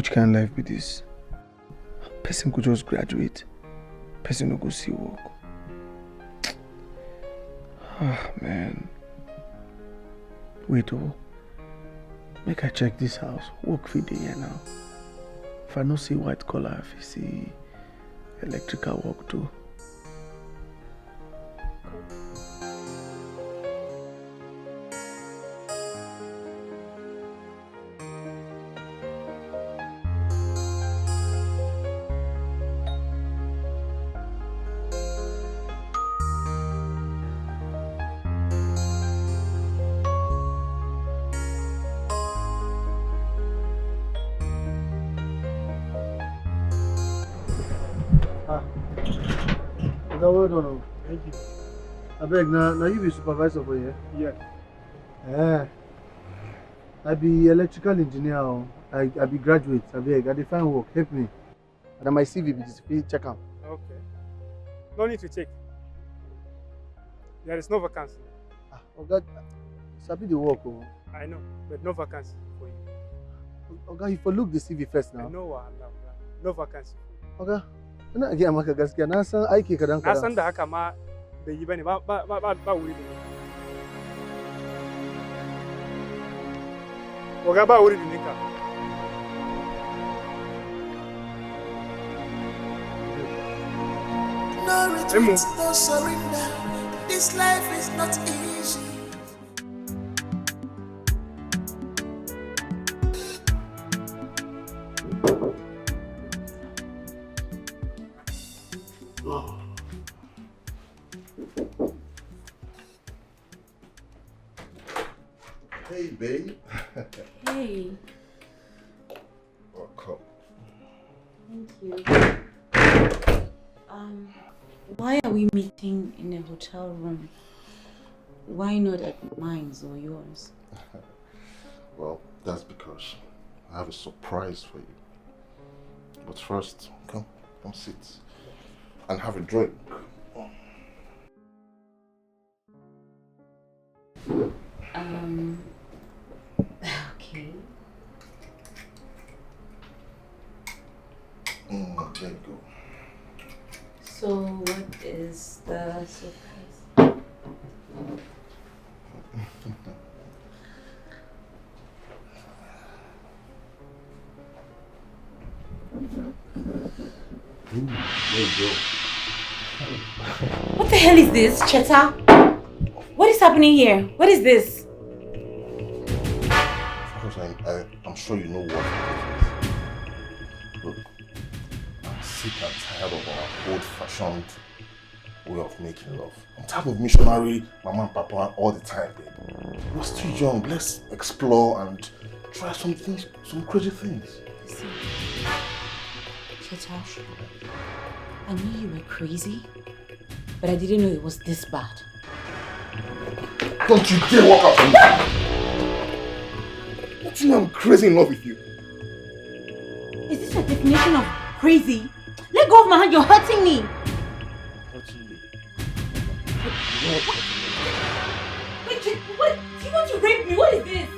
Which kind of life be this? Person could just graduate. Person no go see work. Ah, man. Wait, oh. Make I check this house. Work for the year now. If I no see white collar, if I see electrical work too. Well done. Thank you. I beg, now you be supervisor for here? Yes. Yeah. I be electrical engineer. I be graduate. I beg, I define work. Help me. And my CV be display. Check out. Okay. No need to check. There is no vacancy. God, sabi the work. Oh. I know, but no vacancy for you. Okay, you for look the CV first now. I know, no vacancy. Okay. Ina ga maka gaskiya na san aiki kadan kadan. Na san da haka ma bai yi bane ba wuri da nika. Oga ba wuri da nika. No retreat, no surrender. This life is not easy. Hey, babe. Hey. Welcome. Thank you. Why are we meeting in a hotel room? Why not at mine or yours? Well, that's because I have a surprise for you. But first, come sit and have a drink. Okay. There you go. So what is the surprise? There you go. What the hell is this, Cheta? What is happening here? What is this? I'm sure you know what it is. Look, I'm sick and tired of our old-fashioned way of making love. I'm tired of missionary, mama and papa all the time, babe. We're still young. Let's explore and try some things, some crazy things. See, Cheta, I knew you were crazy, but I didn't know it was this bad. Don't you dare walk out from me! Don't you know I'm crazy in love with you? Is this a definition of crazy? Let go of my hand, you're hurting me! Hurting you? Wait, what? Do you want to rape me? What is this?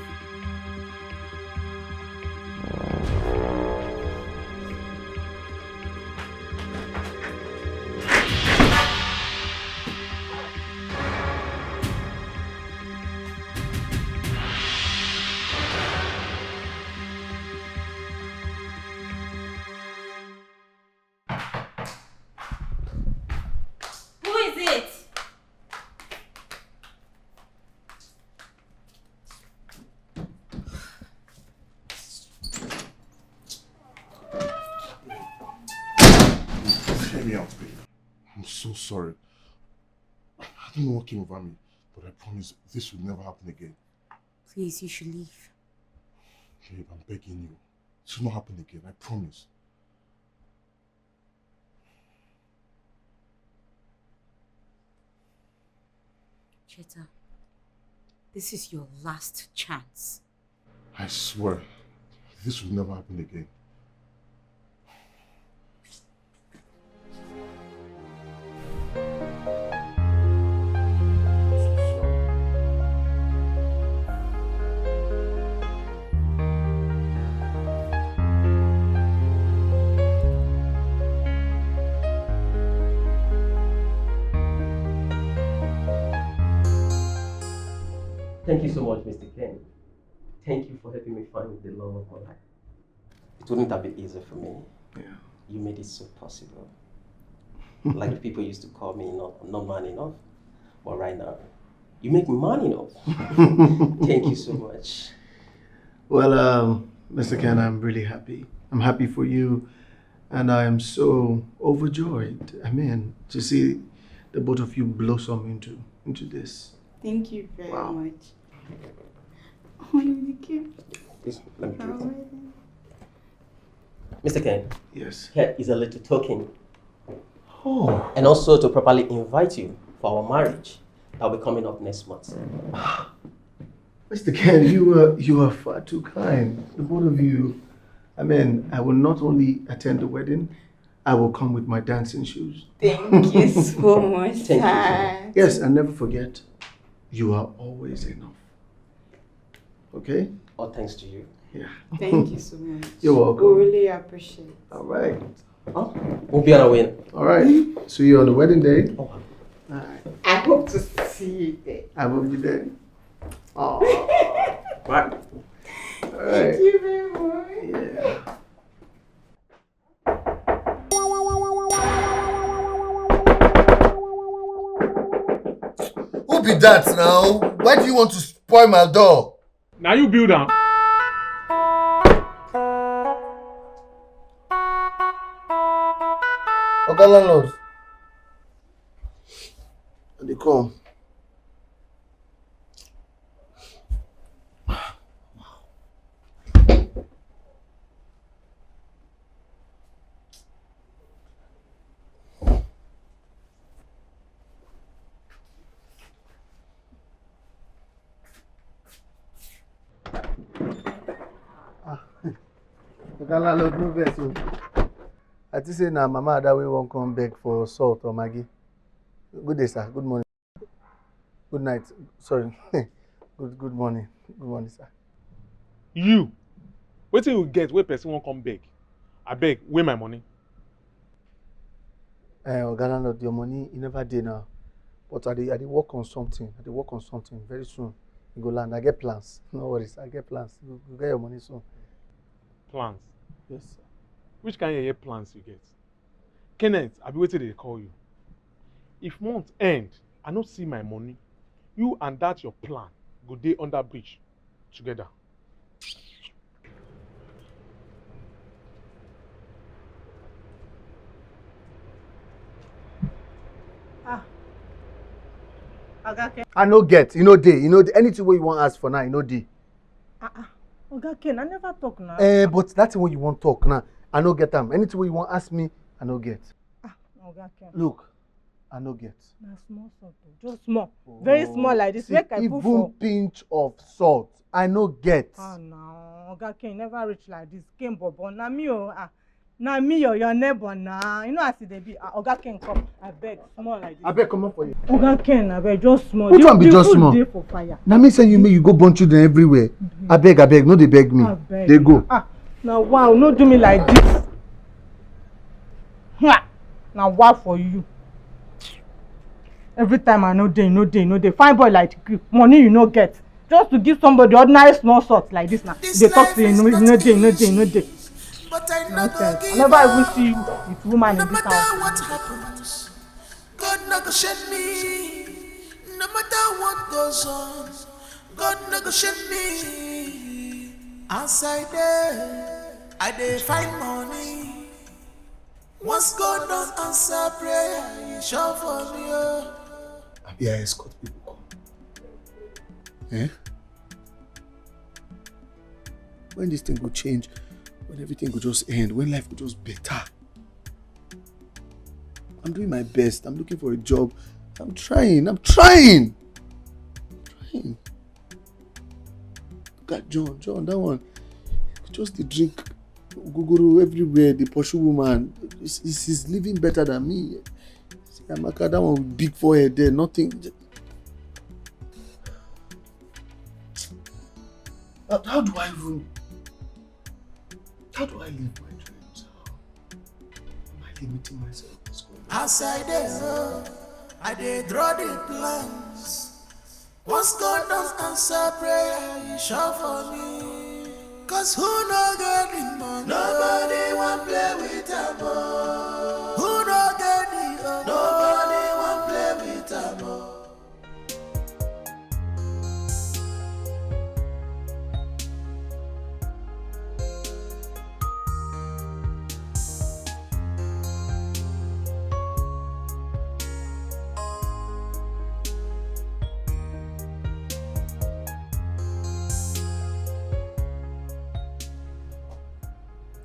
So sorry. I don't know what came over me, but I promise this will never happen again. Please, you should leave. Babe, I'm begging you. This will not happen again, I promise. Cheta, this is your last chance. I swear, this will never happen again. Thank you so much, Mr. Ken. Thank you for helping me find the love of my life. It wouldn't have been easy for me. Yeah. You made it so possible. Like the people used to call me not man enough. But right now, you make me man enough. Thank you so much. Well, Mr. Ken, I'm really happy. I'm happy for you. And I am so overjoyed. I mean, to see the both of you blossom into this. Thank you very much. Please, let me give it. Mr. Ken. Yes. Here is a little token. Oh. And also to properly invite you for our marriage that will be coming up next month. Mr. Ken, you are far too kind. The both of you. I mean, I will not only attend the wedding, I will come with my dancing shoes. Thank you so much. Thank you. Yes, and never forget, you are always enough. Okay? All thanks to you. Yeah. Thank you so much. You're welcome. We really appreciate it. All right. Oh, we'll be on our way. All right. See you on the wedding day. Oh. All right. I hope to see you there. I will be there. Oh. Right. All right. Thank you very much. Yeah. Who be that now? Why do you want to spoil my door? Now you build am. Oga landlord. They come. Oga landlord no vex o. I think say na Mama Ada wey wan come beg for salt or maggi. Good day, sir. Good morning. Good night. Sorry. Good morning. Good morning, sir. You. Wetin you get wey person wan come beg? Abeg, where my money? Oga landlord, your money e never dey now. But I dey work on something. I dey work on something. Very soon you go land. I get plans. No worries. I get plans. You get your money soon. Plans. Yes, sir. Which kind of plans you get? Kenneth, I be waiting they call you. If month end, I not see my money. You and that your plan go dey under bridge together. I no get. You know dey. You know anything wey you wan ask for now. You know dey. Oga Ken, I never talk now. But that's what you want talk now. I no get them. Anything you want ask me, I no get. Oga Ken. Look, I no get. Na small salt, just small, very small like this. Make I put for. Even pinch of salt, I no get. No, Oga Ken, never reach like this. Ken Bobo, na me oh, na me oh, your neighbor na. You know as it be. Oga Ken come, I beg, small like this. I beg come up for you. Oga Ken, I beg, just small. Which one be just small? Dey for fire. Na me say you go burn children everywhere. I beg, no dey beg me. They go. Now wow, no do me like this. Now wow for you. Every time I no dey. Fine boy like you, money you no get. Just to give somebody ordinary small salt like this now. They talk to you, no dey. But I never give I never even see you with woman no in this matter house. what happens, God no go shed me. No matter what goes on, God no go shed me. As I dey find money. Once God don't answer prayer, you sure for me. Yeah, escort people come. Eh? When this thing will change, when everything will just end, when life will just better. I'm doing my best. I'm looking for a job. I'm trying. Look at John, that one. Just the drink. Guguru everywhere, the pursue woman. He's living better than me. See, Amaka, that one with big forehead there, nothing. How do I live my dreams? Am I limiting myself? As I dey draw the plans. Once God don't answer prayer, you shout for me. Cause who no get the money? Nobody want play with a boy. Who no get the honor? Nobody want play with a boy.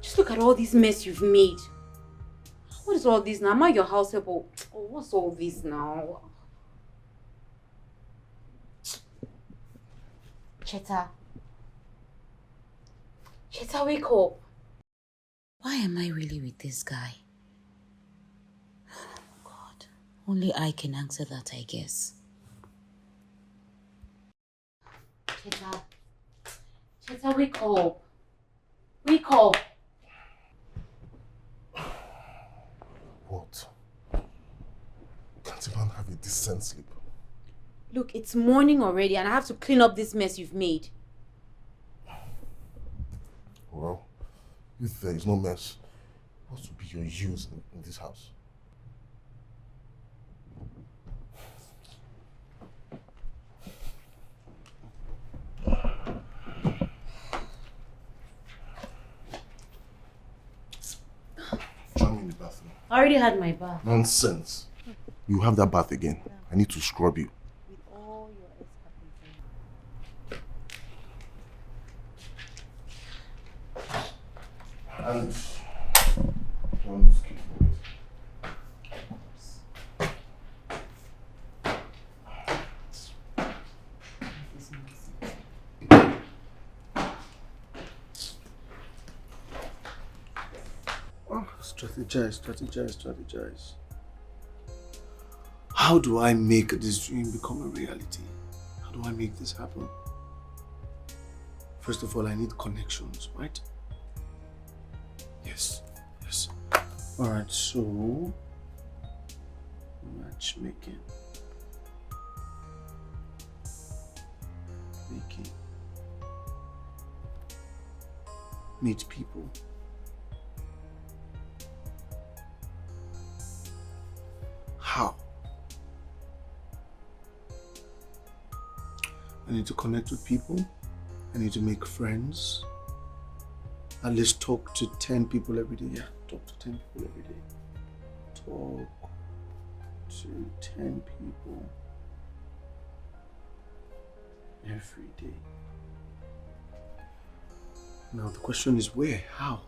Just look at all this mess you've made. What is all this now? Am I your house help? Oh, what's all this now? Cheta. Cheta, wake up. Why am I really with this guy? God, only I can answer that, I guess. Cheta. Cheta, wake up. Wake up. What? Can't a man have a decent sleep? Look, it's morning already and I have to clean up this mess you've made. Well, if there is no mess, what would be your use in this house? Join me in the bathroom. I already had my bath. Nonsense. You have that bath again. I need to scrub you. With all your And don't skip it. Oh, strategize. How do I make this dream become a reality? How do I make this happen? First of all, I need connections, right? Yes. Alright, so matchmaking. Meet people. How? I need to connect with people. I need to make friends. At least talk to 10 people every day. Yeah, talk to 10 people every day. Talk to 10 people every day. Now the question is where? How?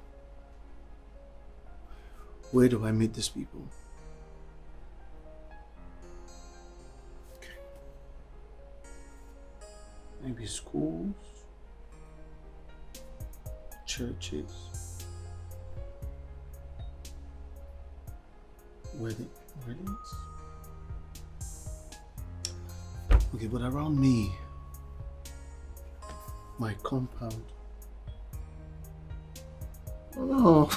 Where do I meet these people? Okay. Maybe schools, churches, weddings. Okay, but around me, my compound. Oh no,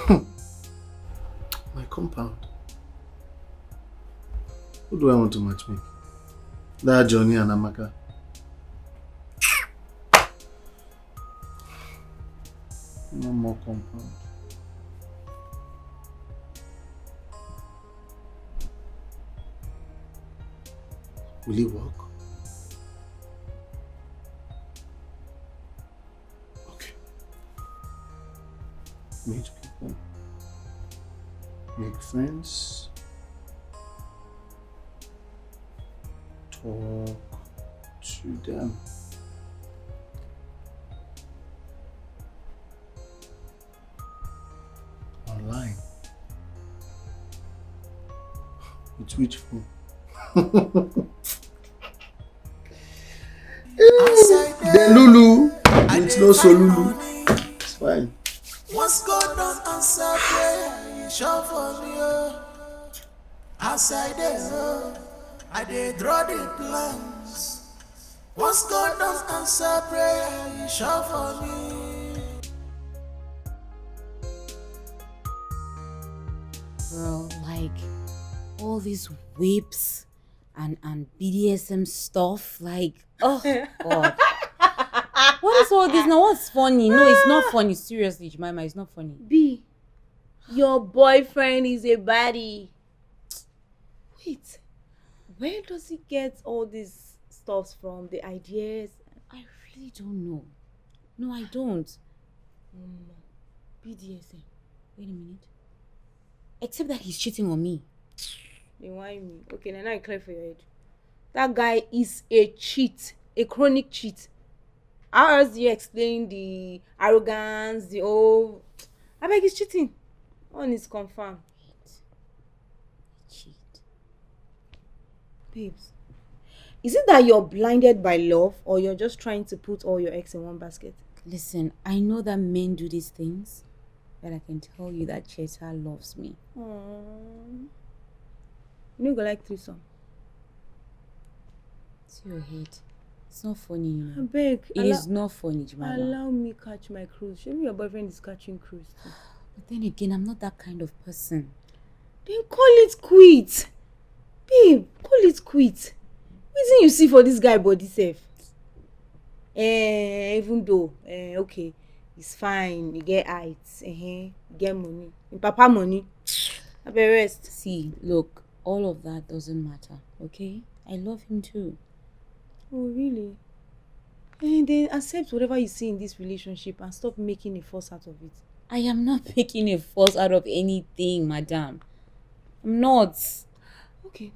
my compound. Who do I want to match me? That Johnny and Amaka. No more compound. Will it work? Okay. Meet people. Make friends. Talk to them. Online. With which phone? The Lulu. It's not so Lulu. It's fine. Once God don't answer prayer, you shout for me. Outside there, I dey draw the plans. Once God don't answer prayer, you shout for me. Bro, like all these whips and BDSM stuff. Like, oh God. What is all this now? What's funny? No, it's not funny. Seriously, Jemima, it's not funny. B, your boyfriend is a baddie. Wait, where does he get all these stuffs from? The ideas? I really don't know. No, I don't. BDSM. Wait a minute. Except that he's cheating on me. Then why me? Okay, now I clear for your head. That guy is a cheat, a chronic cheat. How else do you explain the arrogance, the old... I beg, he's cheating. One is confirmed. Cheat. Babes, is it that you're blinded by love or you're just trying to put all your eggs in one basket? Listen, I know that men do these things, but I can tell you that Cheta loves me. Aww. You know, go like threesome. It's your head. It's not funny, you I know. beg. It is not funny, Jemima. Allow me catch my cruise. Show me your boyfriend is catching cruise too. But then again, I'm not that kind of person. Then call it quit. Babe, call it quit. Wetin you see for this guy body sef? Even though, okay, he's fine, he get height, he get money. Him papa money. Abeg rest. See, look, all of that doesn't matter, okay? I love him too. Oh, really? And then accept whatever you see in this relationship and stop making a fuss out of it. I am not making a fuss out of anything, madam. I'm not. Okay.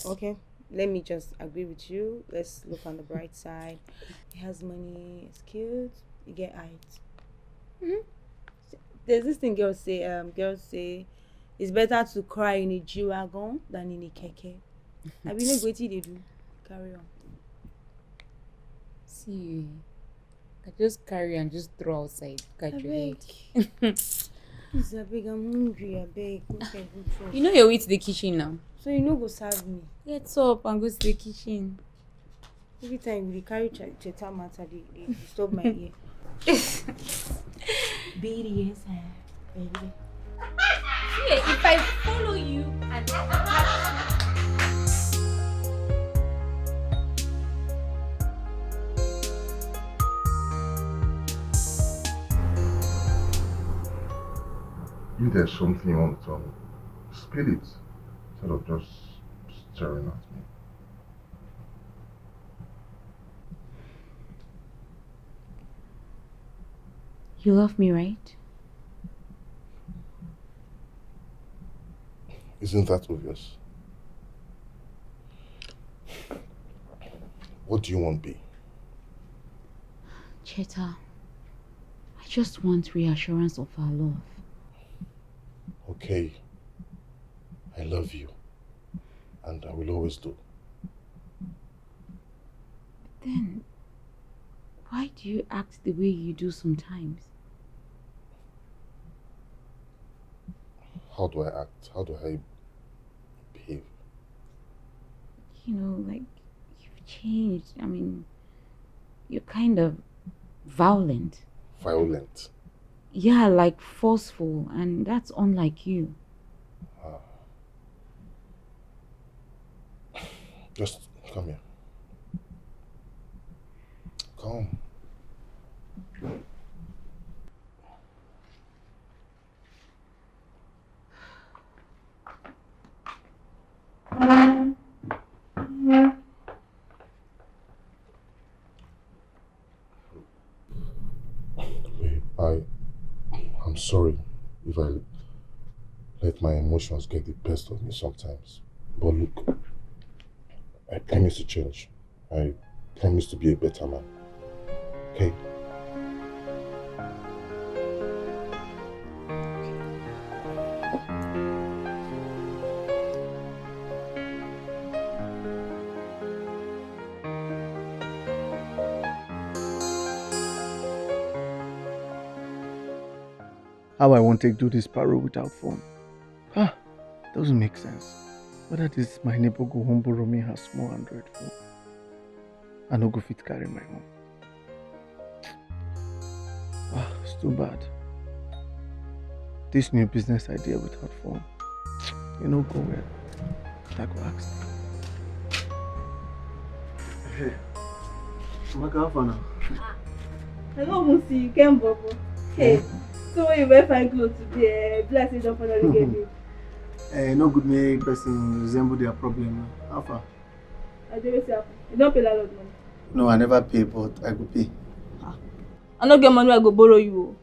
Okay, let me just agree with you. Let's look on the bright side. He has money, he's cute, he get height. There's this thing girls say, it's better to cry in a G-Wagon than in a keke. I mean, no they do. Carry on. See, I just carry and just throw outside. Catch your head. Please, I beg, I'm hungry, I beg. You know your way to the kitchen now. So you no go serve me. Get up and go to the kitchen. Every time you carry Cheta matter, they disturb my ear. BDSM, baby. Yeah, if I follow you and If there's something you want to tell me, spill it instead of just staring at me. You love me, right? Isn't that obvious? What do you want, B? Cheta, I just want reassurance of our love. Okay, I love you, and I will always do. Then, why do you act the way you do sometimes? How do I act? How do I behave? You know, like, you've changed. I mean, you're kind of violent. Violent? Yeah, like forceful, and that's unlike you. Just come here. Come. Babe, I'm sorry if I let my emotions get the best of me sometimes. But look, I promise to change. I promise to be a better man. Okay? How I want to do this paro without phone. Doesn't make sense. Whether this my neighbor go home borrow me her small Android phone. I no go fit carry my own. It's too bad. This new business idea without phone, you know, go well. I go ask. Hey, Amaka, how far now? I don't even see you, Ken Bobo. Hey, so when you wear fine clothes today, bless you, don't finally get you. No good make person resemble their problem. How far? I do it happen. You don't pay a lot of money. No, I never pay, but I go pay. I don't get money, I go borrow you.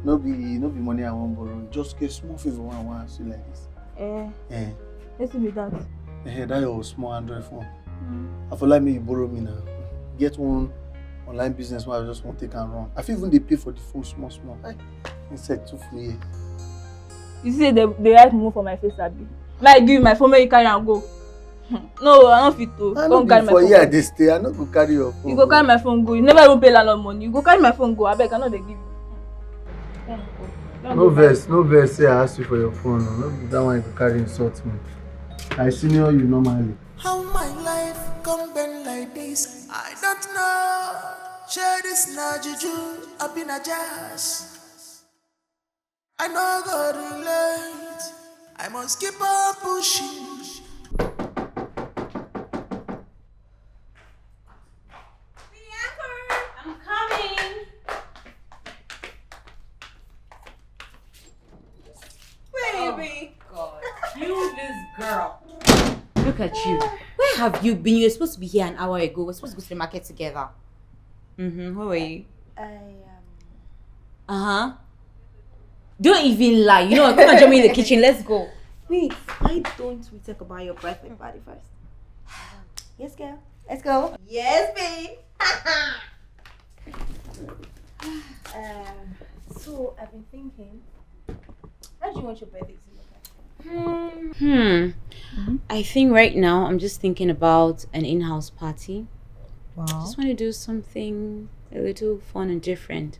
No be money I won't borrow. Just get small favor I want to see like this. Let's do that. That your small Android phone. I feel like me you borrow me now. Get one online business where I just want to take and run. I feel even they pay for the phone small. Insect too free. You see they write move for my face, Abi. Like give you my phone, where you carry and go. No, I don't fit to. Don't carry my phone. Yeah, they stay. I not go carry your phone. You go carry my phone go. You never even pay landlord money. You go carry my phone go. I beg, I know they give you. No verse. Say I ask you for your phone. No, that one you go carry insult me. I senior you normally. How my life come been like this, I don't know. Share this na juju, I been a jazz. I know God relate. I must keep on pushing. I'm coming. Baby. Oh, God. You, this girl. Look at you. Where have you been? You were supposed to be here an hour ago. We're supposed to go to the market together. Where were you? Don't even lie. You know what? Come and join me in the kitchen. Let's go. Wait, why don't we talk about your birthday party first? Yes, girl. Let's go. Yes, babe. So I've been thinking, how do you want your birthday to look like? I think right now I'm just thinking about an in-house party. Wow. Just want to do something a little fun and different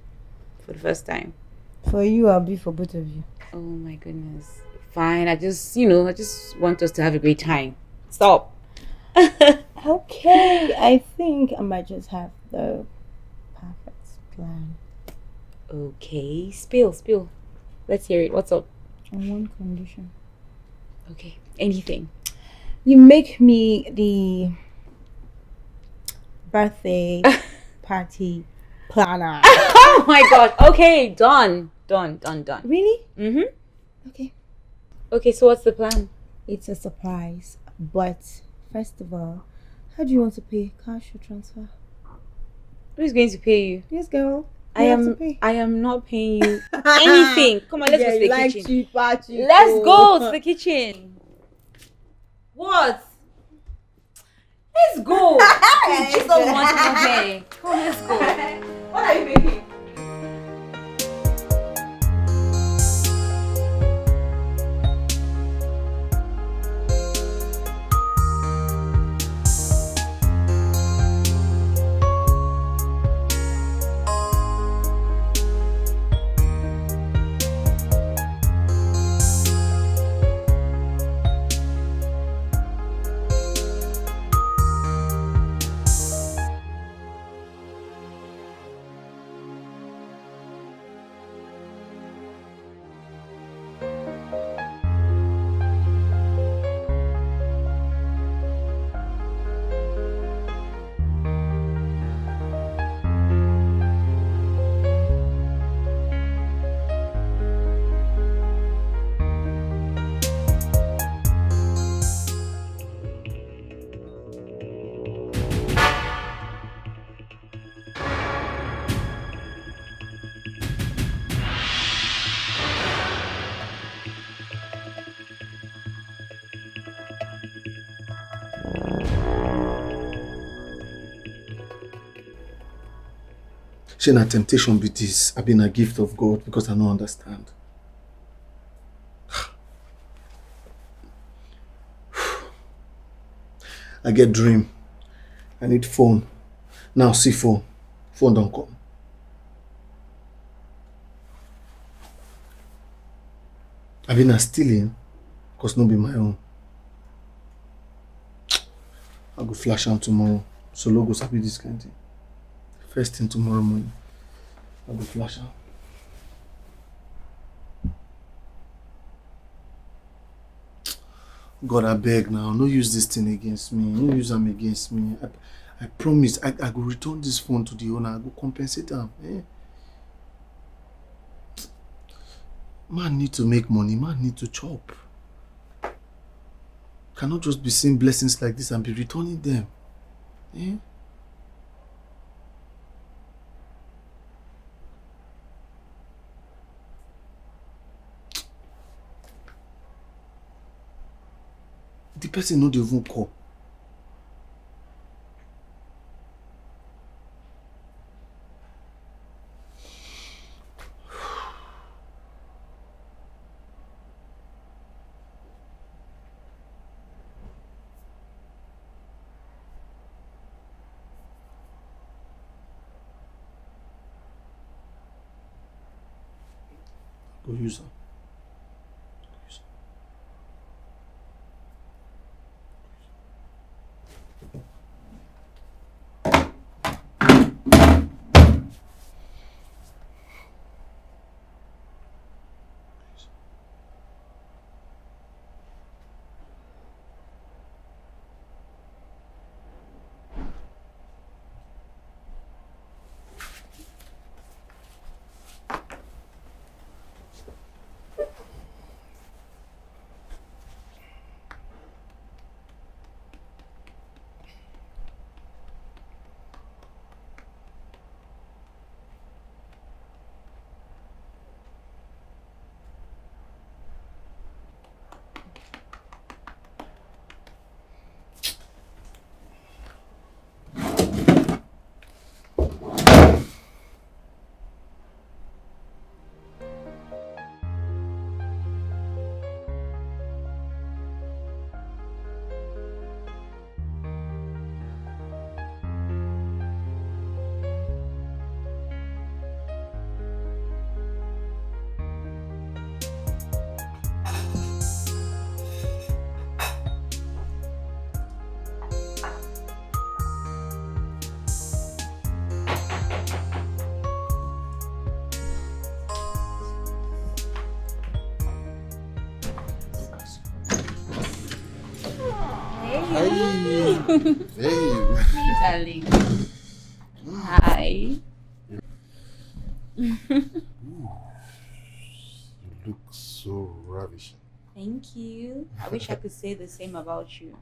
for the first time. For you, I'll be for both of you. Oh my goodness. Fine. I just want us to have a great time. Stop. Okay, I think I might just have the perfect plan. Okay. Spill. Let's hear it. What's up? On one condition. Okay. Anything. You make me the birthday party planner. Oh my God. Okay. Done. Really? Okay, so what's the plan? It's a surprise. But first of all, how do you want to pay? Cash or transfer? Who's going to pay you? Yes, girl. I am not paying you anything. Come on, let's go to the kitchen. Cheap party. Let's go to the kitchen. What? Let's go. You just don't want to go there. Come on, let's go. What are you making? Shey na temptation be this. I been a gift of God because I don't understand. I get dream. I need phone. Now see phone. Phone don't come. I been a stealing because no be my own. I go flash am tomorrow. So logo sabi this kind of thing. First thing tomorrow morning, I'll go flash am. God, I beg now. No use this thing against me. No use them against me. I promise. I will return this phone to the owner. I will compensate them. Eh? Man need to make money. Man need to chop. Cannot just be seeing blessings like this and be returning them. Eh? The person no dey even call. Go use am. Hey. Darling. Hi. You look so ravishing. Thank you. I wish I could say the same about you.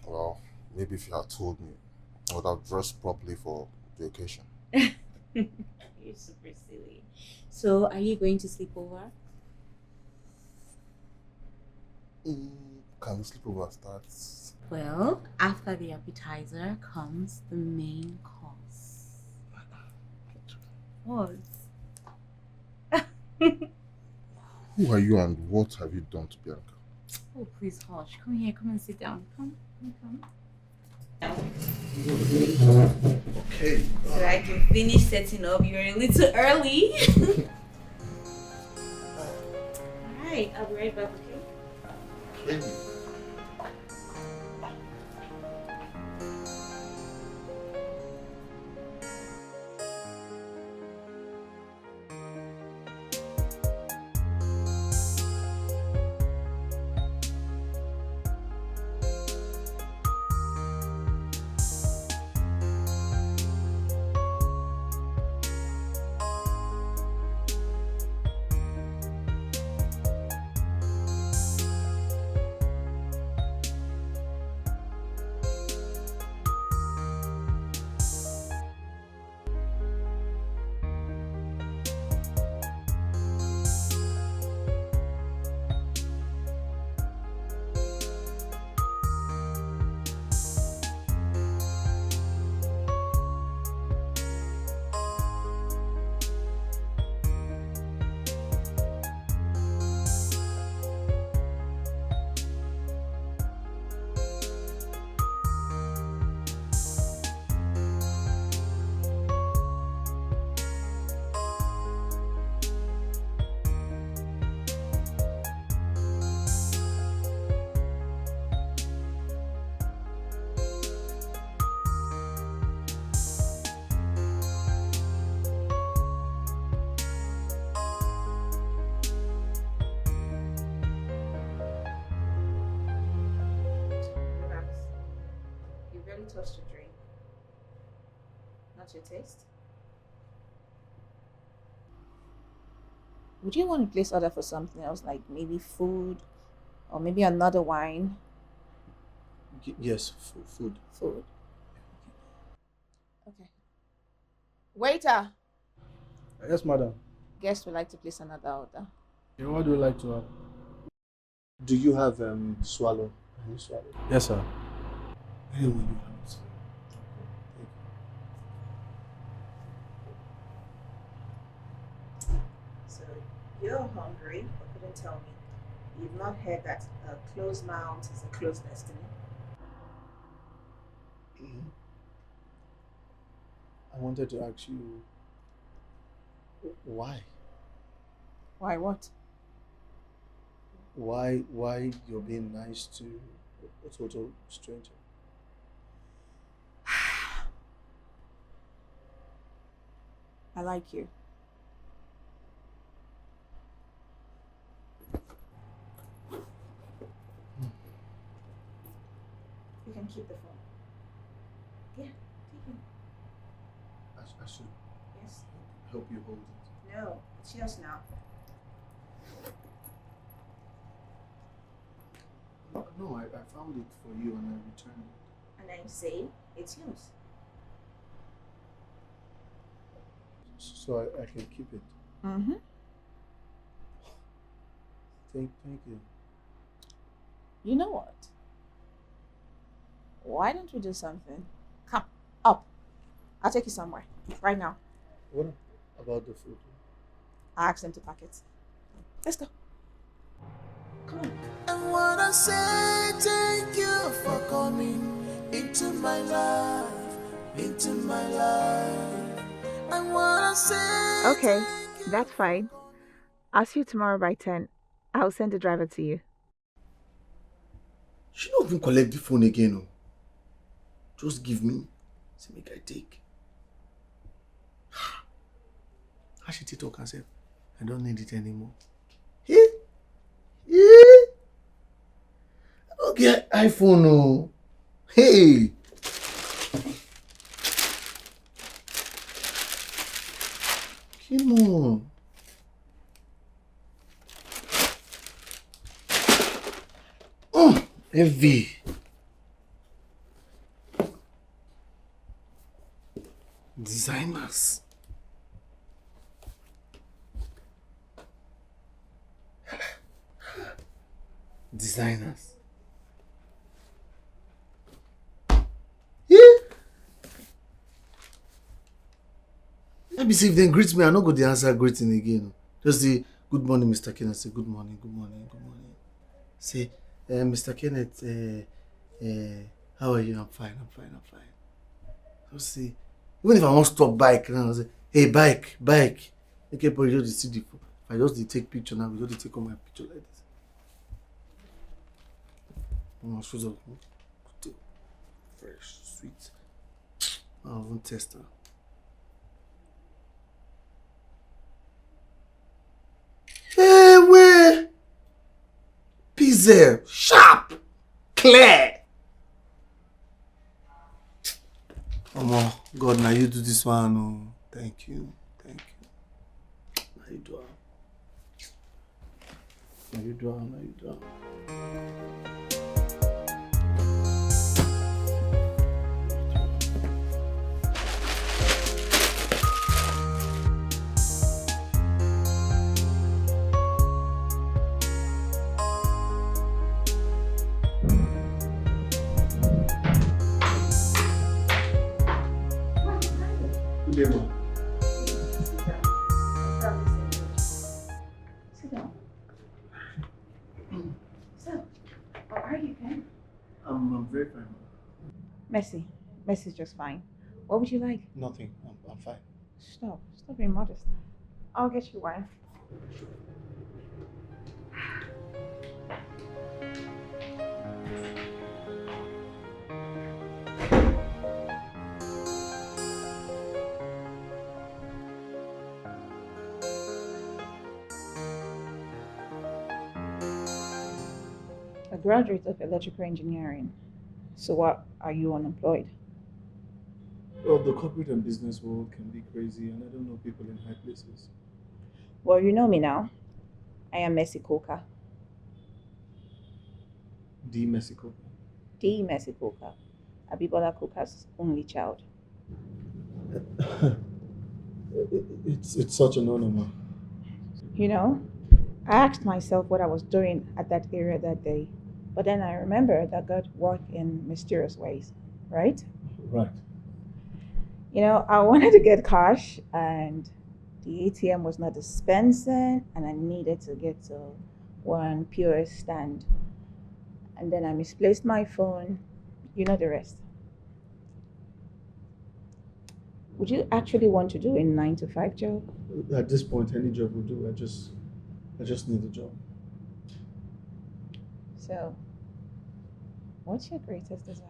Well, maybe if you had told me, I would have dressed properly for the occasion. You're super silly. So, are you going to sleep over? Can the sleepover start? Well, after the appetizer comes the main course. What? Who are you and what have you done to Bianca? Oh, please hush. Come here. Come and sit down. Come. Okay. So I can finish setting up. You're a little early. Alright, I'll be right back, okay? Okay. us to drink. Not your taste? Would you want to place order for something else, like maybe food or maybe another wine? Yes, food. Food. Okay. Waiter! Yes, madam. Guest would like to place another order. Yeah, what do you like to have? Do you have swallow? Any swallow? Yes, sir. Where will you have it? So you're hungry, but couldn't tell me. You've not heard that a closed mouth is a closed destiny. I wanted to ask you why? Why what? Why you're being nice to a total stranger? I like you. You can keep the phone. Yeah, take it. I should Yes. help you hold it. No, it's yours now. No, I found it for you and I returned it. And I say it's yours. So I can keep it. Mm-hmm. Thank you. You know what? Why don't we do something? Come, up. I'll take you somewhere. Right now. What about the food? I'll ask them to pack it. Let's go. Come on. I wanna say thank you for coming into my life, into my life. I wanna say Okay, that's fine. I'll see you tomorrow by 10. I'll send the driver to you. She not even collect the phone again. No. Just give me. Say make I take. How should she talk herself? I don't need it anymore. Hey? Yeah. I don't get iPhone. No. Hey. Come on. Oh, heavy. Designers. Designers. Yeah. Let me see if they greet me. I not go the answer greeting again. Just the good morning, Mr. Kenneth. Say good morning, good morning, good morning. Say, Mr. Kenneth, how are you? I'm fine, I'm fine, I'm fine. Just say, even if I want to stop bike now, I'll say, hey, bike. Okay, but you just see the phone. If I just take picture now, we just take all my picture like this. Oh, shoes up. Fresh, sweet. I won't test her. Hey, where? Pizza, sharp, clear. Oh, God, now you do this one. Oh, thank you. Now you do it. Now you do it. Sit down. So, how are you, Ken? I'm very fine. Messy's just fine. What would you like? Nothing. I'm fine. Stop being modest. I'll get you wine. A graduate of electrical engineering. So what, are you unemployed? Well, the corporate and business world can be crazy, and I don't know people in high places. Well, you know me now. I am Messi Coca. The Mexico. The Messi Coca. Abibola Coca's only child. It's such an honor, man. You know, I asked myself what I was doing at that area that day. But then I remembered that God worked in mysterious ways, right? Right. You know, I wanted to get cash and the ATM was not dispensing and I needed to get to one POS stand. And then I misplaced my phone. You know the rest. Would you actually want to do a 9 to 5 job? At this point, any job will do. I just need a job. So, what's your greatest desire?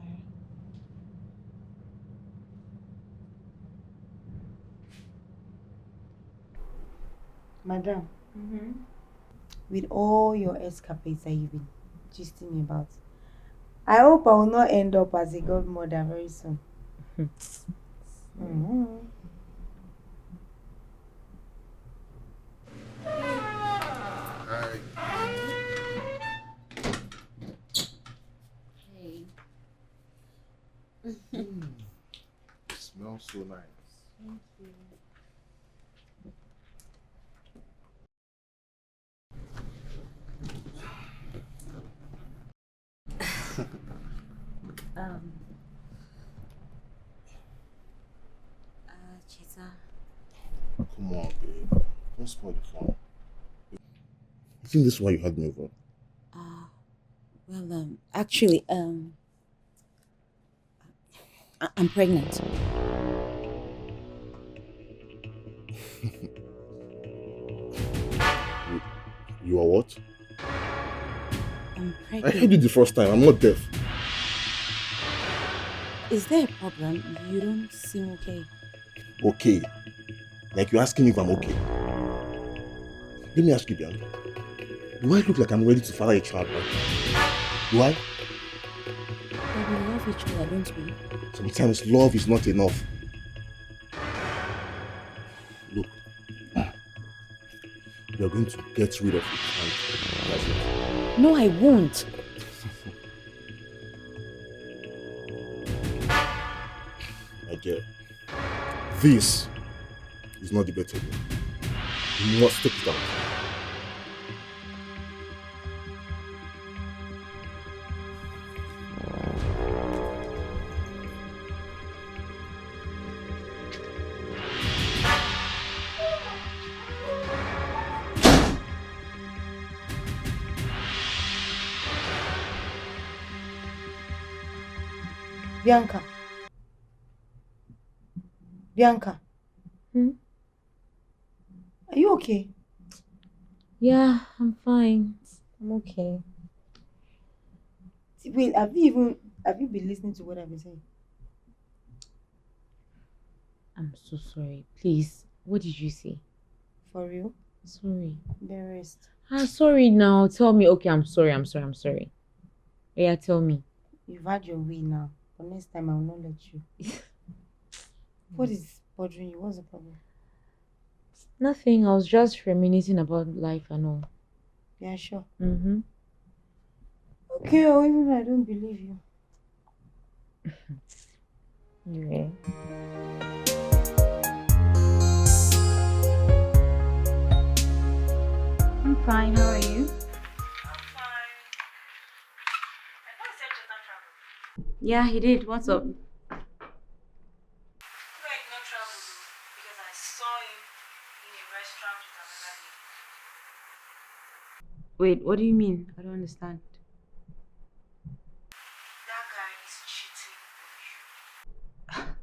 Madam, Mm-hmm. with all your escapades that you've been gisting me about, I hope I will not end up as a godmother very soon. Mhm. Hi. Hey. It smells so nice. Thank you. um. Cheta. Come on, babe. Don't spoil the fun. You think this is why you had me over? Well, actually, I'm pregnant. You are what? I'm I heard pregnant. you the first time. I'm not deaf. Is there a problem? You don't seem okay. Okay. Like you're asking me if I'm okay. Let me ask you, Bianca. Do I look like I'm ready to father a child right now? Do I? But we love each other, don't we? Sometimes love is not enough. Look, you're going to get rid of it. That's it. No, I won't. My dear, this is not debatable. You must take it out. Bianca. Bianca. Hmm? Are you okay? Yeah, I'm fine. I'm okay. Wait, have you been listening to what I've been saying? I'm so sorry. Please, what did you say? For real? Sorry. The rest. Sorry now. Tell me. Okay, I'm sorry. Yeah, tell me. You've had your way now, but next time I will not let you. What is bothering you? What's the problem? Nothing. I was just reminiscing about life and all. Yeah, sure. Mm-hmm. Okay, or even though I don't believe you. Yeah. I'm fine. How are you? Yeah, he did. What's up? No, I did not travel though, because I saw him in a restaurant with another lady. Wait, what do you mean? I don't understand. That guy is cheating on you.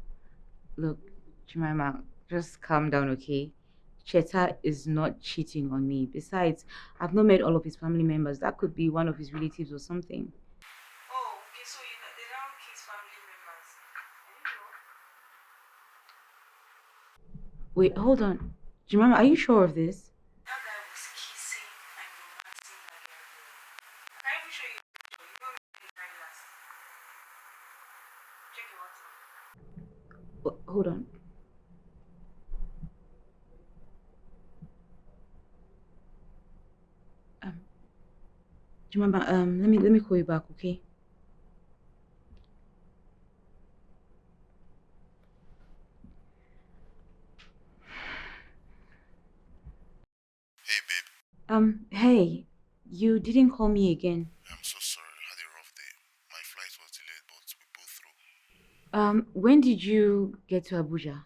Look, Jemima, just calm down, okay? Cheta is not cheating on me. Besides, I've not met all of his family members. That could be one of his relatives or something. Oh, okay, so they don't kiss family members. I Wait, hold on. Jemima, are you sure of this? That guy was kissing and romancing that girl. I can even show you a picture. You know me the very last. Check your WhatsApp. hold on. Do you remember? Let me call you back, okay? Hey, babe. Hey, you didn't call me again. I'm so sorry. I had a rough day. My flight was delayed, but we pulled through. When did you get to Abuja?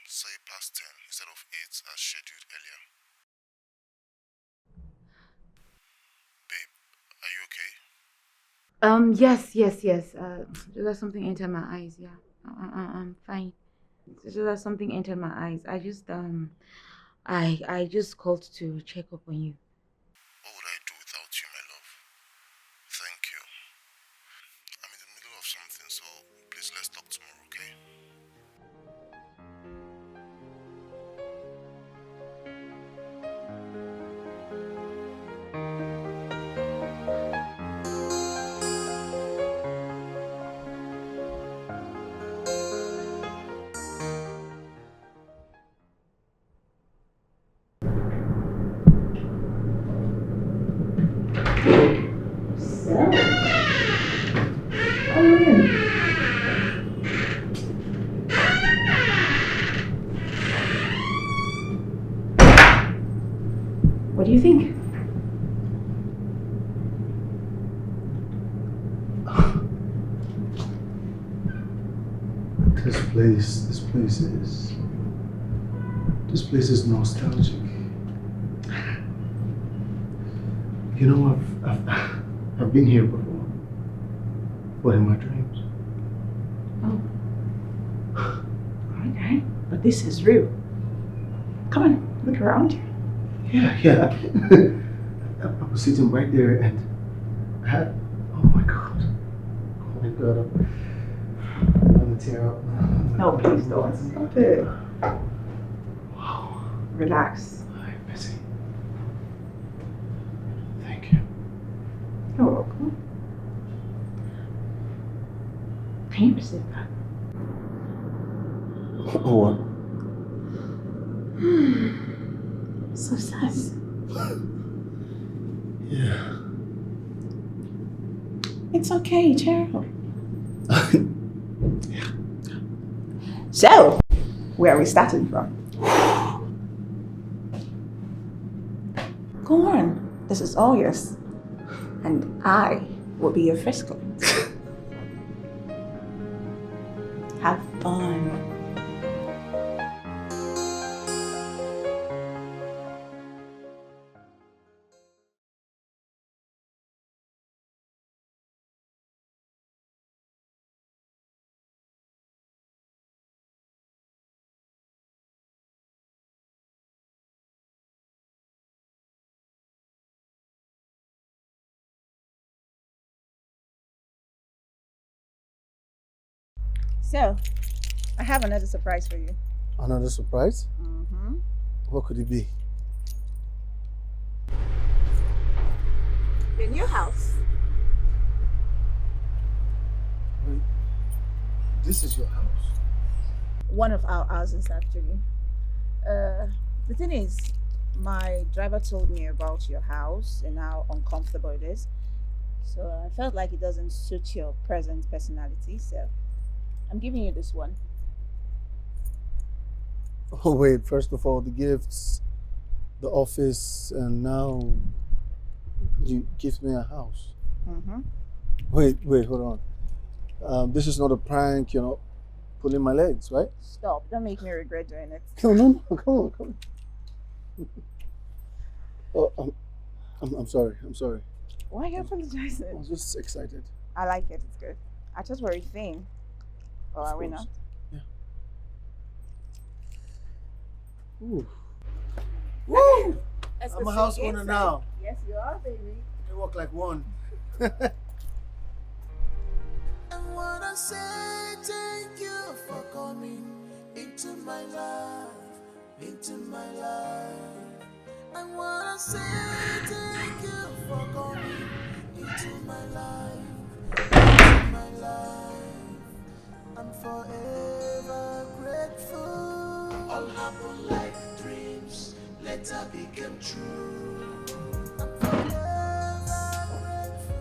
Say past 10 instead of 8 as scheduled earlier. Babe, are you okay? Yes. There's something entered my eyes. Yeah, I'm fine. There's something entered my eyes. I just called to check up on you. What would I do without you, my love? Thank you. I'm in the middle of something, so please let's talk tomorrow, okay? What do you think? This place is nostalgic. You know, I've been here before, but in my dreams. Oh. Okay, but this is real. Come on, look around. Yeah. I was sitting right there and I had, oh my God, I'm gonna tear up. No, please don't. Stop it. Wow. Relax. I'm busy. Thank you. You're welcome. Can you receive that? What? Success. Yeah. It's okay, cheer up. So, where are we starting from? Go on, this is all yours. And I will be your first client. Have fun. So, I have another surprise for you. Another surprise? Mm-hmm. What could it be? Your new house. Wait, this is your house? One of our houses, actually. The thing is, my driver told me about your house and how uncomfortable it is. So I felt like it doesn't suit your present personality, so I'm giving you this one. Oh wait, first of all, the gifts, the office, and now you give me a house. Mm-hmm. Wait, hold on. This is not a prank, you're not pulling my legs, right? Stop, don't make me regret doing it. No, come on. Oh, I'm sorry. Why are you apologizing? I was just excited. I like it, it's good. I just worry thin. Or are we not? Yeah. Ooh. Woo! I'm a house owner now. Yes, you are, baby. They walk like one. I wanna say thank you for coming into my life, I wanna say thank you for coming into my life, I'm forever grateful. All happen like dreams, later became true. I'm forever grateful.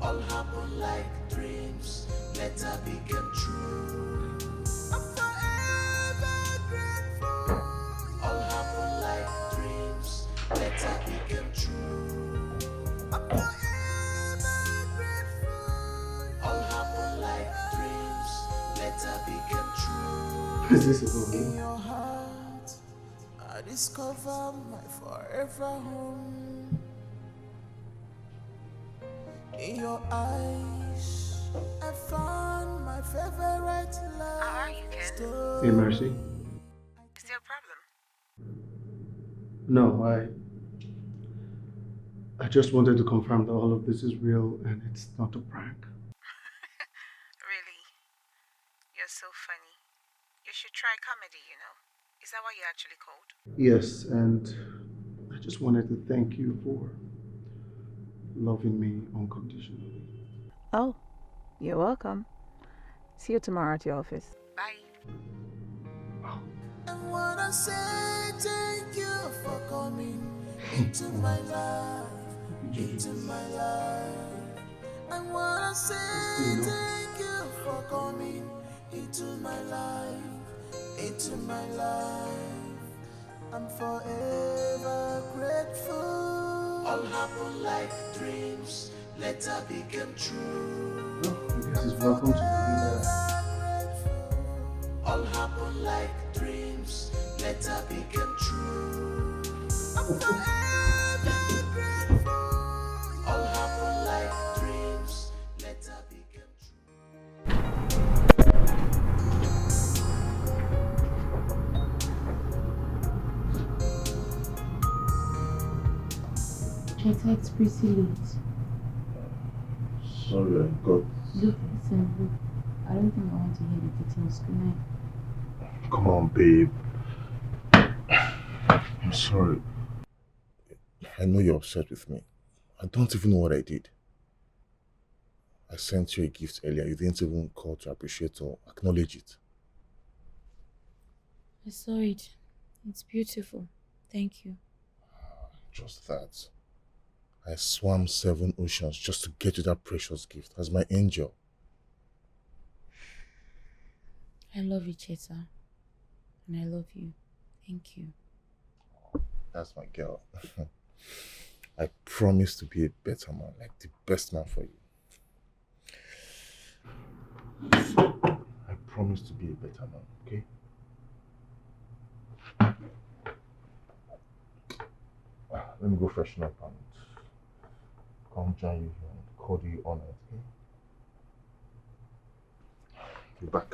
All happen like dreams, later became true. I'm forever grateful. All happen like dreams, later became true. I'm forever grateful. All happen like dreams, later became true. Is this a good In one? your heart, I discover my forever home. In your eyes, I found my favorite love. How are you, Ken? Hey, Mercy. Is there a problem? No, I just wanted to confirm that all of this is real and it's not a prank. Really? You're so funny. You should try comedy, you know. Is that what you actually called? Yes, and I just wanted to thank you for loving me unconditionally. Oh, you're welcome. See you tomorrow at your office. Bye. I wanna say thank you for coming into my life, into my life. I wanna say thank you for coming into my life, into my life. I'm forever grateful. All happen like dreams, later became true. Well, I guess it's welcome to that. All happen like dreams, later became true. I'm forever grateful. All happen like dreams, later became true. Cheta, it's pretty late. Sorry, I got... Look, listen, look. I don't think I want to hear the details. Good night. Come on, babe. I'm sorry. I know you're upset with me. I don't even know what I did. I sent you a gift earlier. You didn't even call to appreciate or acknowledge it. I saw it. It's beautiful. Thank you. Just that. I swam 7 oceans just to get you that precious gift as my angel. I love you, Cheta. And I love you. Thank you. That's my girl. I promise to be a better man, like the best man for you. I promise to be a better man, okay? Let me go freshen up and come join you here and call you on it, okay? Be back.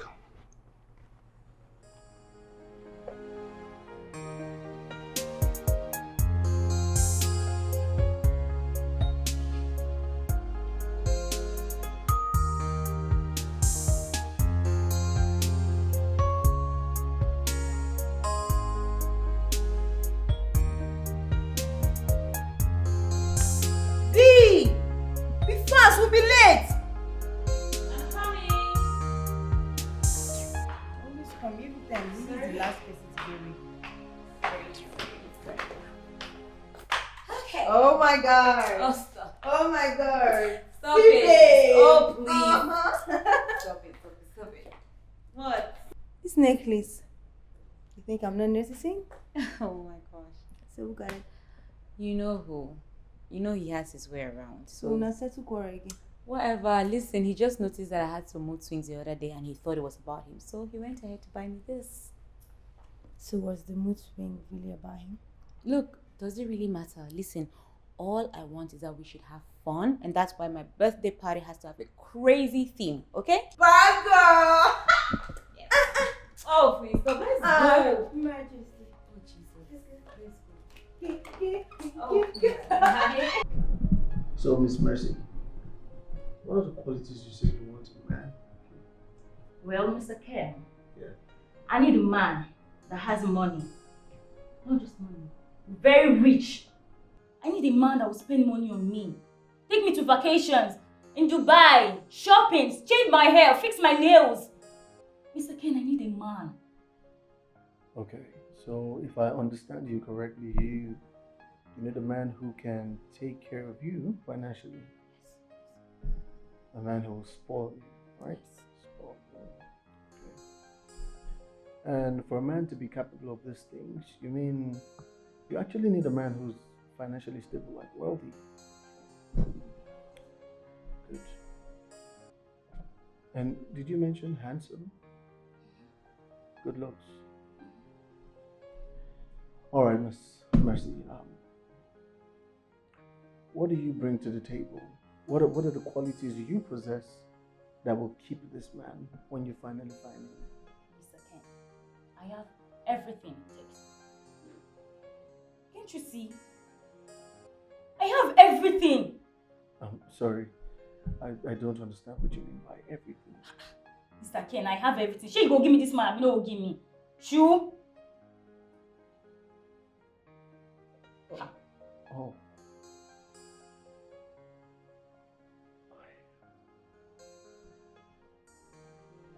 Be fast, we'll be late. I'm coming. Always come every time. This is the last person to be with. Okay. Oh my god. Oh, stop. Oh my god. Stop it. Oh, please. Uh-huh. Stop it. What? This necklace. You think I'm not noticing? Oh my gosh. So who got it? You know who? You know he has his way around. So we'll not settle quarrel again. Whatever. Listen, he just noticed that I had some mood swings the other day and he thought it was about him. So he went ahead to buy me this. So was the mood swing really about him? Look, does it really matter? Listen, all I want is that we should have fun, and that's why my birthday party has to have a crazy theme, okay? Bad girl! Yeah. Oh, please, stop. Let's go. Majesty. Oh, Jesus. Let's go. Oh, please. So, Miss Mercy, what are the qualities you say you want in a man? Well, Mr. Ken, Yeah. I need a man that has money. Not just money. Very rich. I need a man that will spend money on me. Take me to vacations in Dubai, shopping, change my hair, fix my nails. Mr. Ken, I need a man. Okay, so if I understand you correctly, you need a man who can take care of you financially. A man who will spoil you, right? Spoil you. Okay. And for a man to be capable of these things, you mean you actually need a man who's financially stable, like wealthy. Good. And did you mention handsome? Good looks. All right, Miss Mercy. What do you bring to the table? What are the qualities you possess that will keep this man when you finally find him? Mr. Ken, I have everything it takes. Can't you see? I have everything. I'm sorry. I don't understand what you mean by everything. Mr. Ken, I have everything. She go give me this man, you know, give me. Shoo. Oh.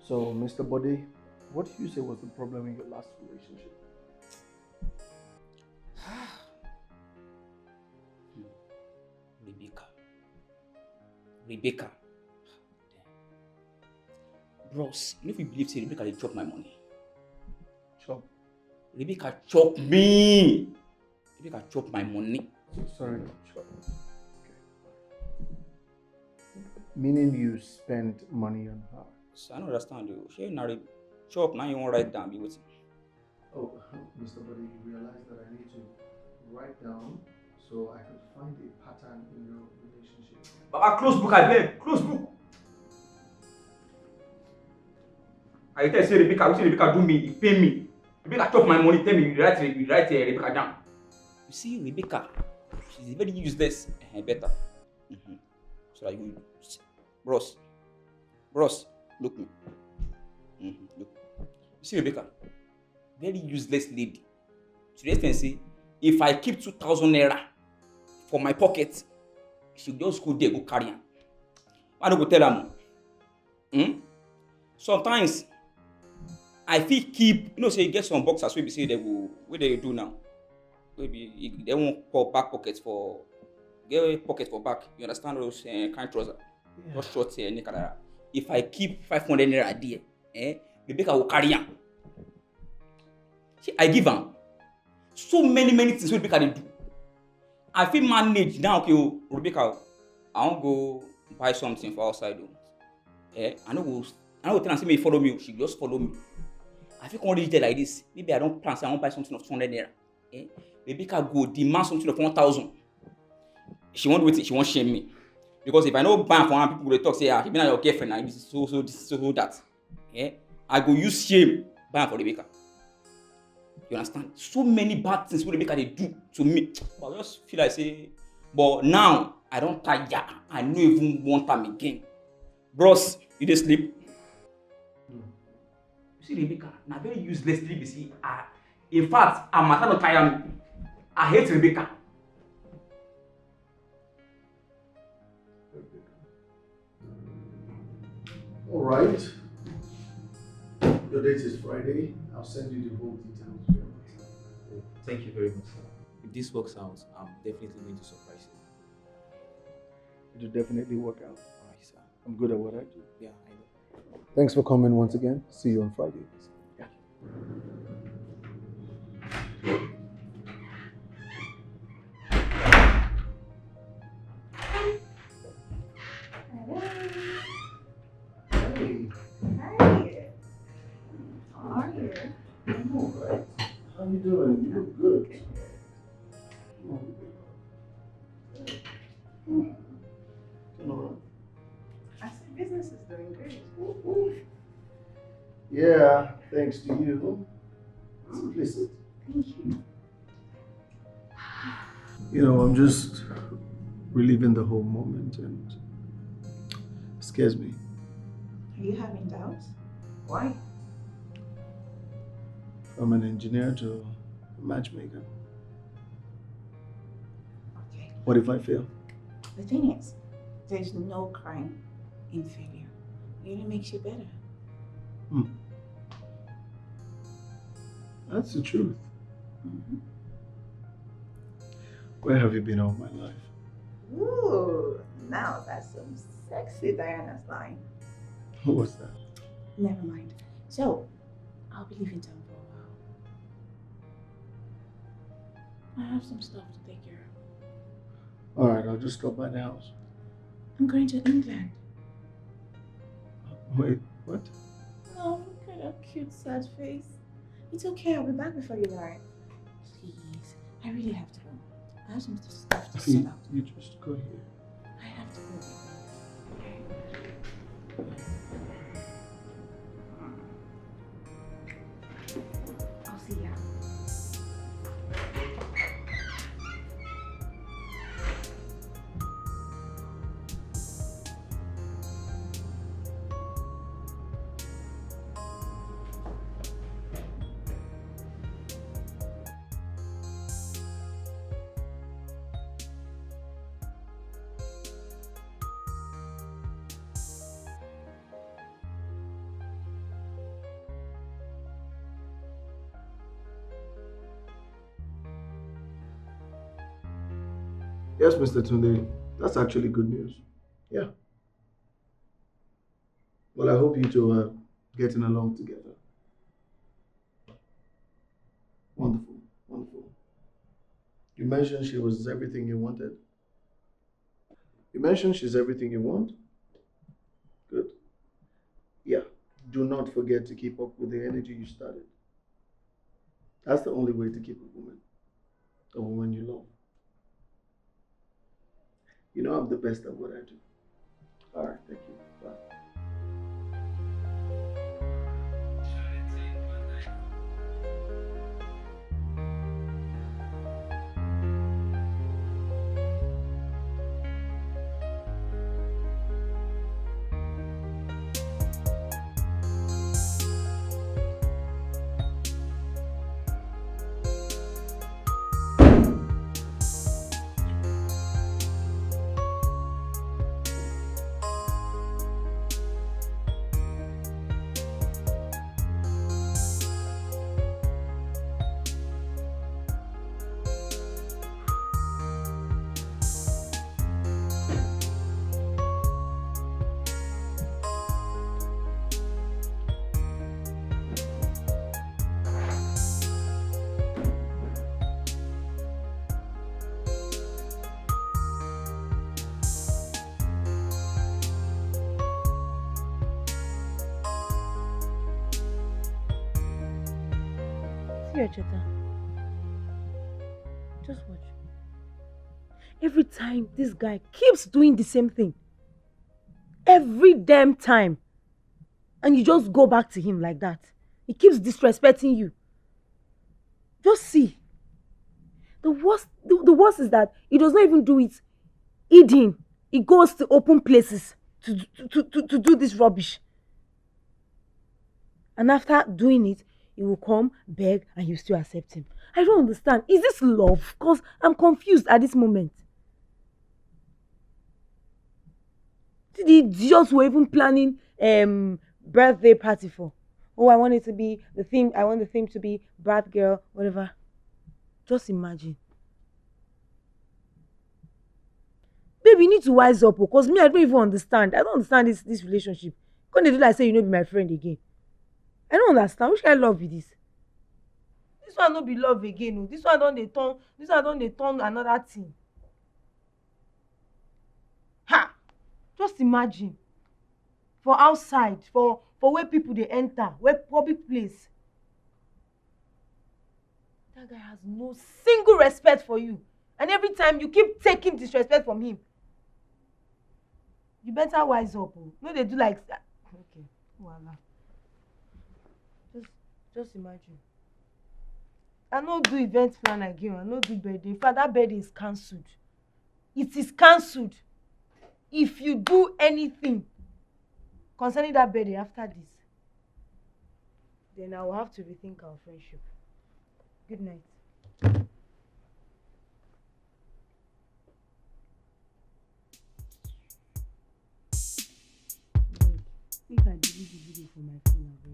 So, Mr. Bode, what do you say was the problem in your last relationship? Rebecca. Bros, you know if you believe say Rebecca dey chop my money. Chop? Rebecca chop me. Rebecca chop my money. Sorry, chop. Okay. Meaning you spent money on her? So I don't understand you. She na chop now you won't write down be waiting. Oh, Mr. Bode, you realize that I need to write down so I could find a pattern in your relationship. Baba, close book, I beg. Close book. I tell you, say Rebecca, what Rebecca do me, he pay me. Rebecca chop my money, tell me you write Rebecca down. You see, Rebecca, she's very useless. Better. So that you, bros, look me. Look. You see Rebecca, very useless lady. To the extent say, if I keep 2,000 naira for my pocket, she just go there, go carry am. I don't go tell am. Sometimes I feel keep, say you get some boxers wey be say they go, what they do now? Maybe they won't call back pockets for, get pocket for back. You understand those kind trousers? Just short here, if I keep 500 naira there, Rebecca will carry am. See, I give am so many things wey Rebecca dey do. I fit manage now, okay, Rebecca, I wan go buy something for outside. I no go tell her say make you follow me. She just follow me. I fit come reach there like this. Maybe I don't plan say I wan buy something of 200 naira. Rebecca go demand something of 1,000. She won't wait. She won't shame me. Because if I no buy for her, people will talk say, she be not your girlfriend, and this so that. I go use shame buy for Rebecca. You understand? So many bad things Rebecca they do to me. But I just feel like say, but now I don't tire. I no even want them again. Bros, you dey sleep? You see Rebecca, na very useless lady be see. In fact, I'm not tire me. I hate Rebecca. All right. Your date is Friday. I'll send you the whole details. Thank you very much, sir. If this works out, I'm definitely going to surprise you. It'll definitely work out. All right, sir. I'm good at what I do. Yeah, I know. Thanks for coming once again. See you on Friday. Yeah. Hey. Hi. How are you? I'm all right. How you doing? You look good. I said business is doing great. Yeah, thanks to you. Listen. Thank you. I'm just reliving the whole moment and it scares me. Are you having doubts? Why? From an engineer to a matchmaker. Okay. What if I fail? The thing is, there's no crime in failure. It only makes you better. That's the truth. Mm-hmm. Where have you been all my life? Ooh, now that's some sexy Diana's line. What was that? Never mind. So, I'll be leaving town for a while. I have some stuff to take care of. Alright, I'll just stop by the house. I'm going to England. Wait, what? Oh, look at that cute sad face. It's okay, I'll be back before you arrive. Please, I really have to go. I have some stuff to sort out. You just go here. I have to go. I'll see ya. Yes, Mr. Tunde. That's actually good news. Yeah. Well, I hope you two are getting along together. Wonderful, wonderful. You mentioned she was everything you wanted. You mentioned she's everything you want? Good. Yeah. Do not forget to keep up with the energy you started. That's the only way to keep a woman you love. You know I'm the best at what I do. All right, thank you. Bye. Here, Cheta. Just watch. Every time this guy keeps doing the same thing. Every damn time. And you just go back to him like that. He keeps disrespecting you. Just see. The worst is that he does not even do it hidden. He goes to open places to do this rubbish. And after doing it, he will come, beg, and you still accept him. I don't understand. Is this love? Because I'm confused at this moment. The idiots were even planning birthday party for. Oh, I want it to be the theme. I want the theme to be bad girl, whatever. Just imagine. Baby, you need to wise up because me, I don't even understand. I don't understand this relationship. Can't they do like say you know be my friend again? I don't understand. Which kind of love is this? This one no be love again. No. This one don't they turn another thing. Ha! Just imagine. For outside, for where people they enter, where public place. That guy has no single respect for you. And every time you keep taking disrespect from him. You better wise up. Oh. No, they do like that. Okay. Voila. Just imagine. I no do event plan again. I no do birthday. In fact, that birthday is cancelled. It is cancelled. If you do anything concerning that birthday after this, then I will have to rethink our friendship. Good night. If I delete the video from my phone, I'll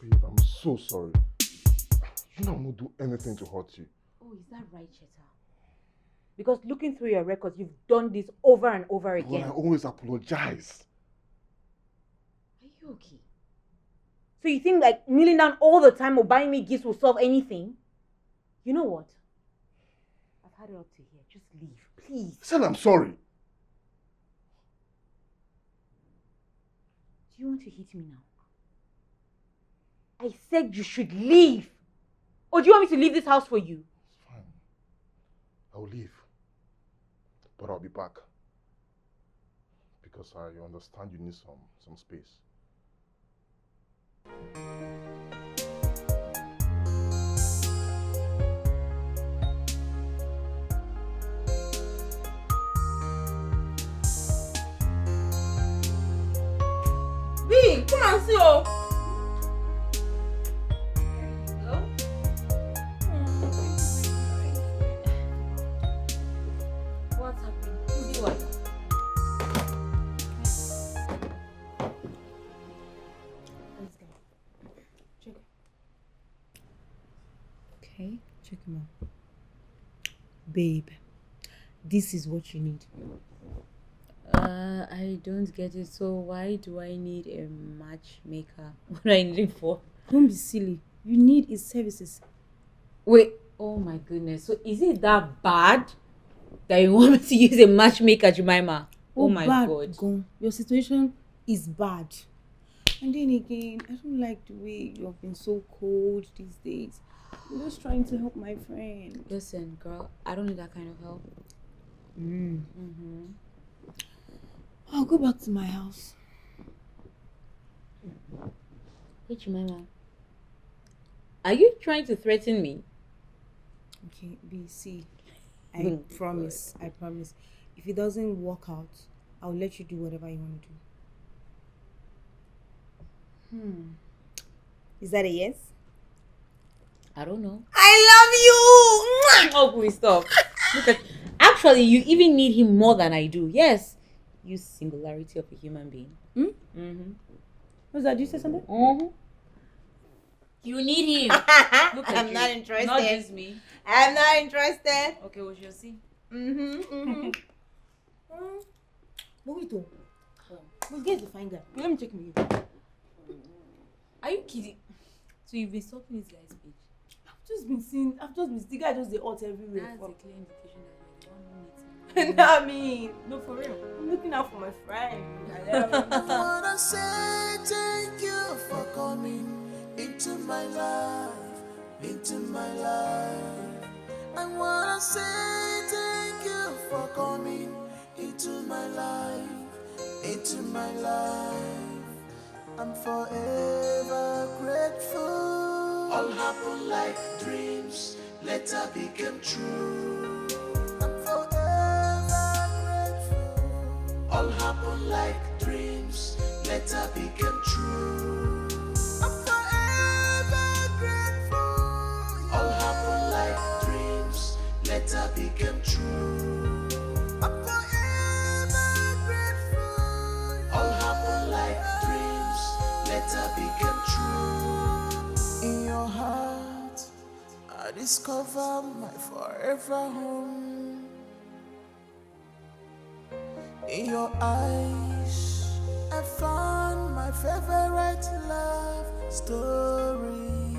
Babe, I'm so sorry. You know I'm not do anything to hurt you. Oh, is that right, Cheta? Because looking through your records, you've done this over and over But again. I always apologize. Are you okay? So you think like kneeling down all the time or buying me gifts will solve anything? You know what? I've had it up to here. Just leave, please. I said I'm sorry. Do you want to hit me now? I said you should leave. Or do you want me to leave this house for you? It's fine. I'll leave. But I'll be back. Because I understand you need some space. B, come and see oh. What's happening? See what? Check. Okay, check him out. Babe, this is what you need. I don't get it. So why do I need a matchmaker? What do I need it for? Don't be silly. You need his services. Wait. Oh my goodness. So is it that bad that you want me to use a matchmaker, Jemima? Oh my God. Gone. Your situation is bad. And then again, I don't like the way you have been so cold these days. I'm just trying to help my friend. Listen, girl, I don't need that kind of help. I'll go back to my house. Hey, Jemima. Are you trying to threaten me? Okay, see, I promise. If it doesn't work out, I'll let you do whatever you want to do. Is that a yes? I don't know. I love you! Oh, please stop. Look at. Actually, you even need him more than I do. Yes. You singularity of a human being. What's that? Did you say something? You need him. Look at I'm you. not interested. Not just me. I'm not interested. Okay, we shall see. Mojito. We'll get the fine guy. Let me check me. Are you kidding? So you've been stalking this guy's page? I've just been seeing the guy just the hot everywhere. That's a clear indication that you're the one who needs him. No, I mean, no, for real. I'm looking out for my friend. I wanna say thank you for coming into my life, into my life. I wanna say thank you for coming into my life, into my life. I'm forever grateful. All happened like dreams, later became true. I'm forever grateful. All happened like dreams, later became true. I'm forever grateful. All happened like dreams, later became true. I'm forever grateful. All happened like dreams, later became true. In your heart, I discover my forever home. In your eyes, I found my favorite love story.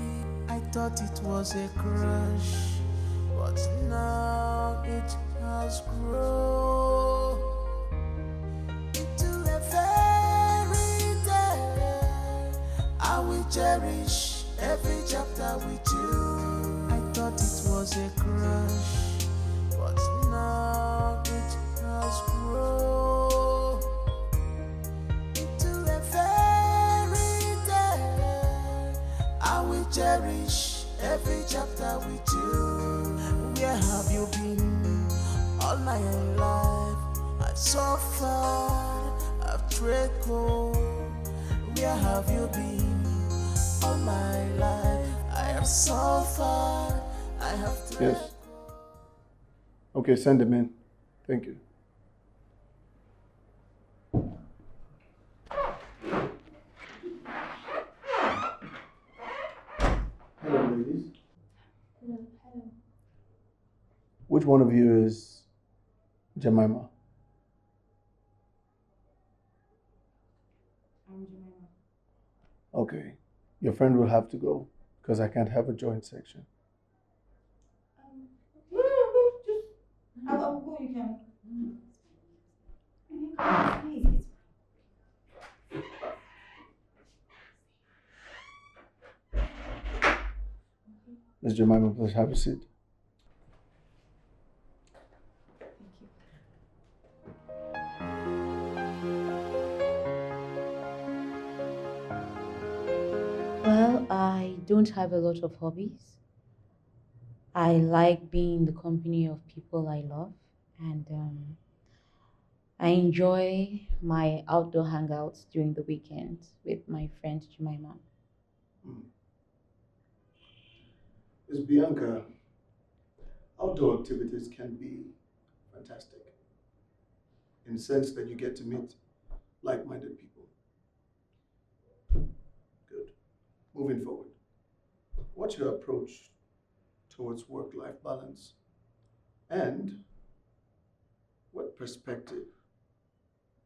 I thought it was a crush, but now it has grown into a fairy tale. I will cherish every chapter with you. I thought it was a crush, but now it has grown into a fairy tale. I will cherish every chapter with you. Where have you been all my life? I've suffered, I've tried cold. Where have you been all my life? I have suffered, I have tried. Yes. Okay, send them in. Thank you. Which one of you is Jemima? I'm Jemima. Okay. Your friend will have to go because I can't have a joint section. No, just I'll go. You can. Please. Ms. Jemima, please have a seat. Well, I don't have a lot of hobbies. I like being in the company of people I love, and I enjoy my outdoor hangouts during the weekend with my friend Jemima. Ms. Bianca, outdoor activities can be fantastic in the sense that you get to meet like-minded people. Good. Moving forward, what's your approach towards work-life balance? And what perspective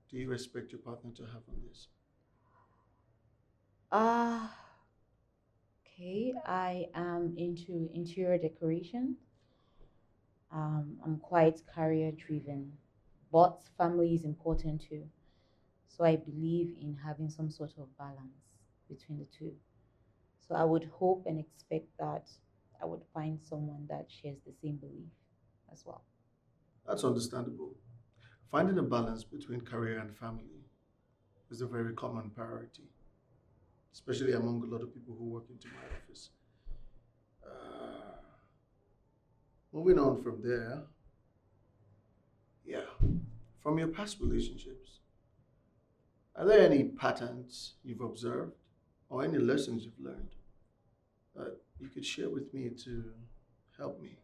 do you expect your partner to have on this? Okay, I am into interior decoration. I'm quite career driven, but family is important too. So I believe in having some sort of balance between the two. So I would hope and expect that I would find someone that shares the same belief as well. That's understandable. Finding a balance between career and family is a very common priority, especially among a lot of people who work into my office. Moving on from there, yeah, from your past relationships, are there any patterns you've observed or any lessons you've learned that you could share with me to help me?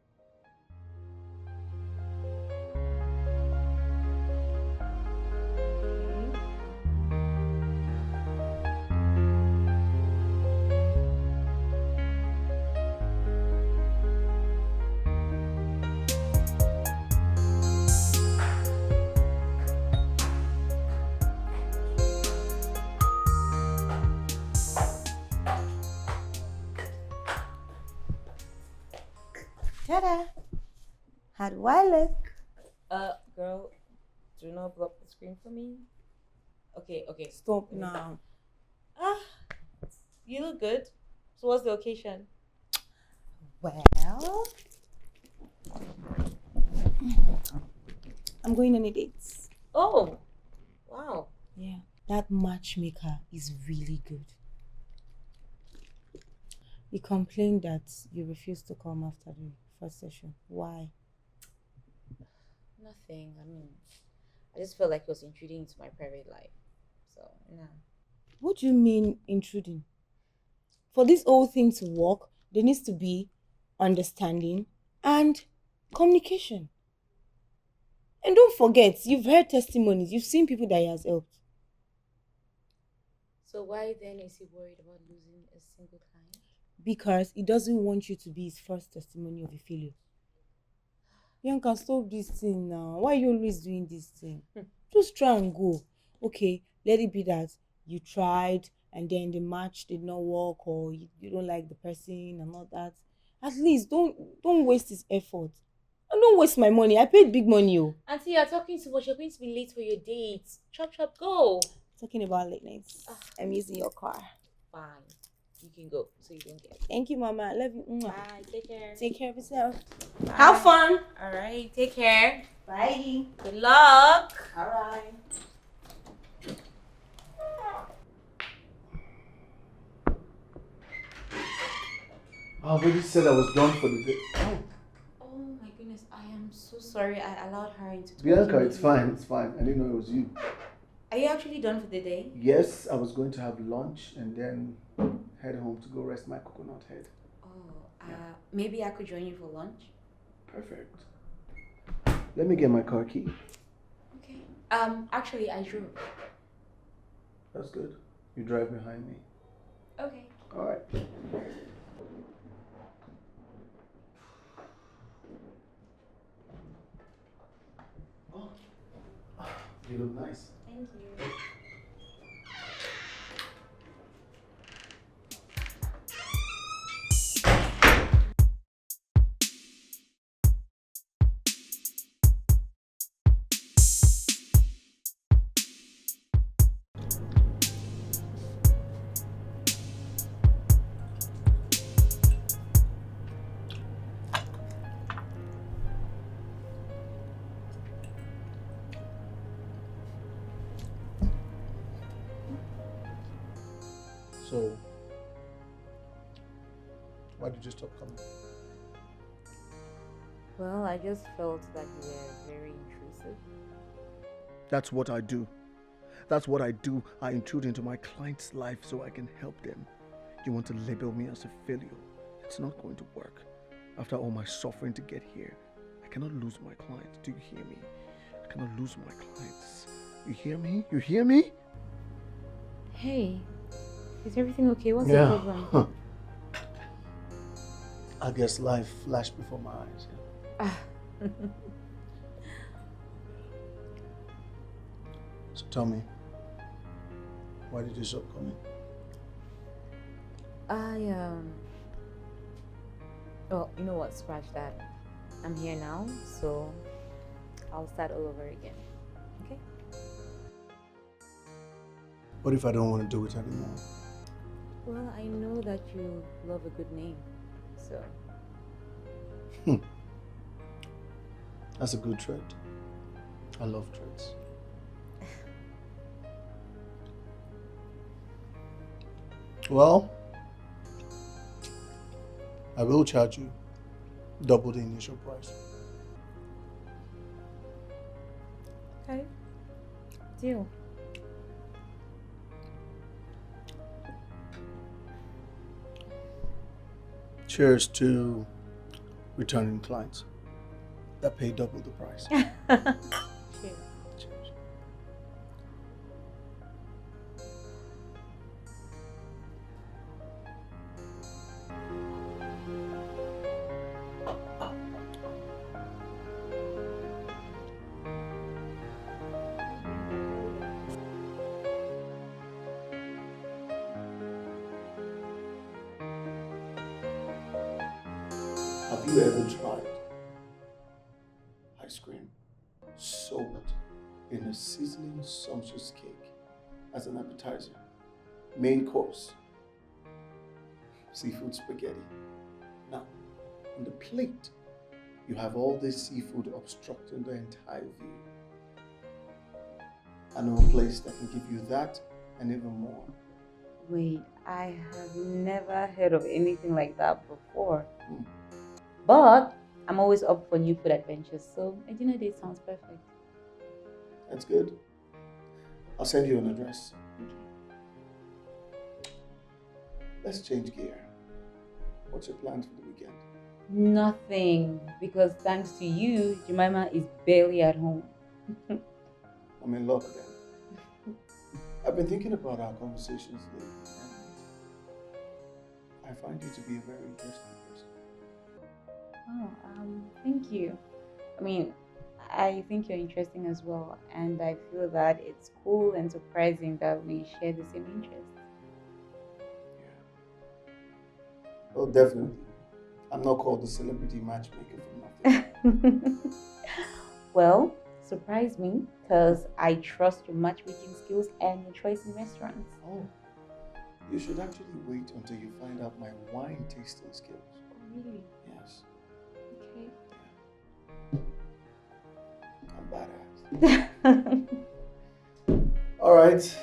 Ta-da! How do I look? Girl, do not block the screen for me. Okay. Stop now. You look good. So what's the occasion? Well, I'm going on a date. Oh, wow. Yeah, that matchmaker is really good. You complained that you refused to come after the first session. Why? Nothing. I mean, I just felt like it was intruding into my private life. So, no. What do you mean intruding? For this whole thing to work, there needs to be understanding and communication. And don't forget, you've heard testimonies, you've seen people that he has helped. So why then is he worried about losing a single client? Because he doesn't want you to be his first testimony of a failure. Bianca, stop this thing now. Why are you always doing this thing? Just try and go. Okay, let it be that you tried and then the match did not work, or you don't like the person and all that. At least don't waste his effort. And don't waste my money. I paid big money. Auntie, you're talking too much. You're going to be late for your date. Chop, chop, go. Talking about late nights. I'm using your car. Fine. You can go so you don't get it. Thank you, Mama. I love you. Bye. Take care. Take care of yourself. Bye. Have fun. All right. Take care. Bye. Good luck. All right. I already said I was done for the day. Oh my goodness. I am so sorry. I allowed her into Bianca, it's fine, it's fine. I didn't know it was you. Are you actually done for the day? Yes, I was going to have lunch and then head home to go rest my coconut head. Oh, maybe I could join you for lunch. Perfect. Let me get my car key. Okay. Actually, I drove. That's good. You drive behind me. Okay. All right. So, why did you stop coming? Well, I just felt that you were very intrusive. That's what I do. That's what I do. I intrude into my client's life so I can help them. You want to label me as a failure? It's not going to work. After all my suffering to get here, I cannot lose my clients. Do you hear me? I cannot lose my clients. You hear me? You hear me? Hey, is everything okay? What's Yeah. the problem? I guess life flashed before my eyes. So tell me, why did you stop coming? Oh, you know what? Scratch that. I'm here now, so I'll start all over again. Okay? What if I don't want to do it anymore? Well, I know that you love a good name, so. That's a good trait. I love traits. Well, I will charge you double the initial price. Okay. Deal. Cheers to returning clients that pay double the price. Cheers. Cheers. Have you ever tried ice cream soaked in a sizzling sumptuous cake as an appetizer, main course, seafood spaghetti? Now, on the plate, you have all this seafood obstructing the entire view. I know a place that can give you that and even more. Wait, I have never heard of anything like that before. But I'm always up for new food adventures, so a dinner date sounds perfect. That's good. I'll send you an address. Let's change gear. What's your plans for the weekend? Nothing, because thanks to you, Jemima is barely at home. I'm in love again. I've been thinking about our conversations lately, and I find you to be a very interesting person. Oh, thank you. I mean, I think you're interesting as well, and I feel that it's cool and surprising that we share the same interests. Oh, definitely. I'm not called the celebrity matchmaker for nothing. Well, surprise me, because I trust your matchmaking skills and your choice in restaurants. Oh, you should actually wait until you find out my wine tasting skills. Oh, really? Yes. Okay. I'm badass. All right.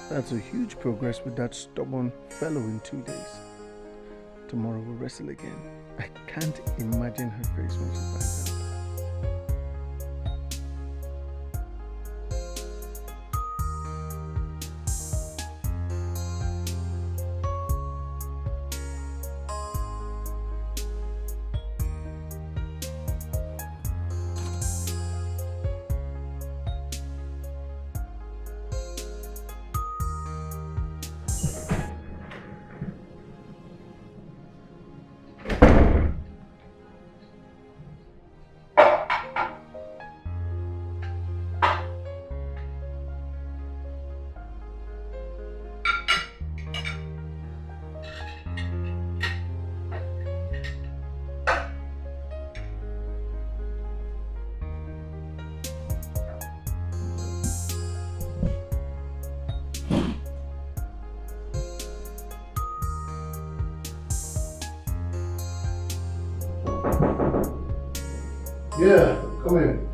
That's a huge progress with that stubborn fellow in 2 days. Tomorrow we'll wrestle again. I can't imagine her face when she finds out. Yeah, come in.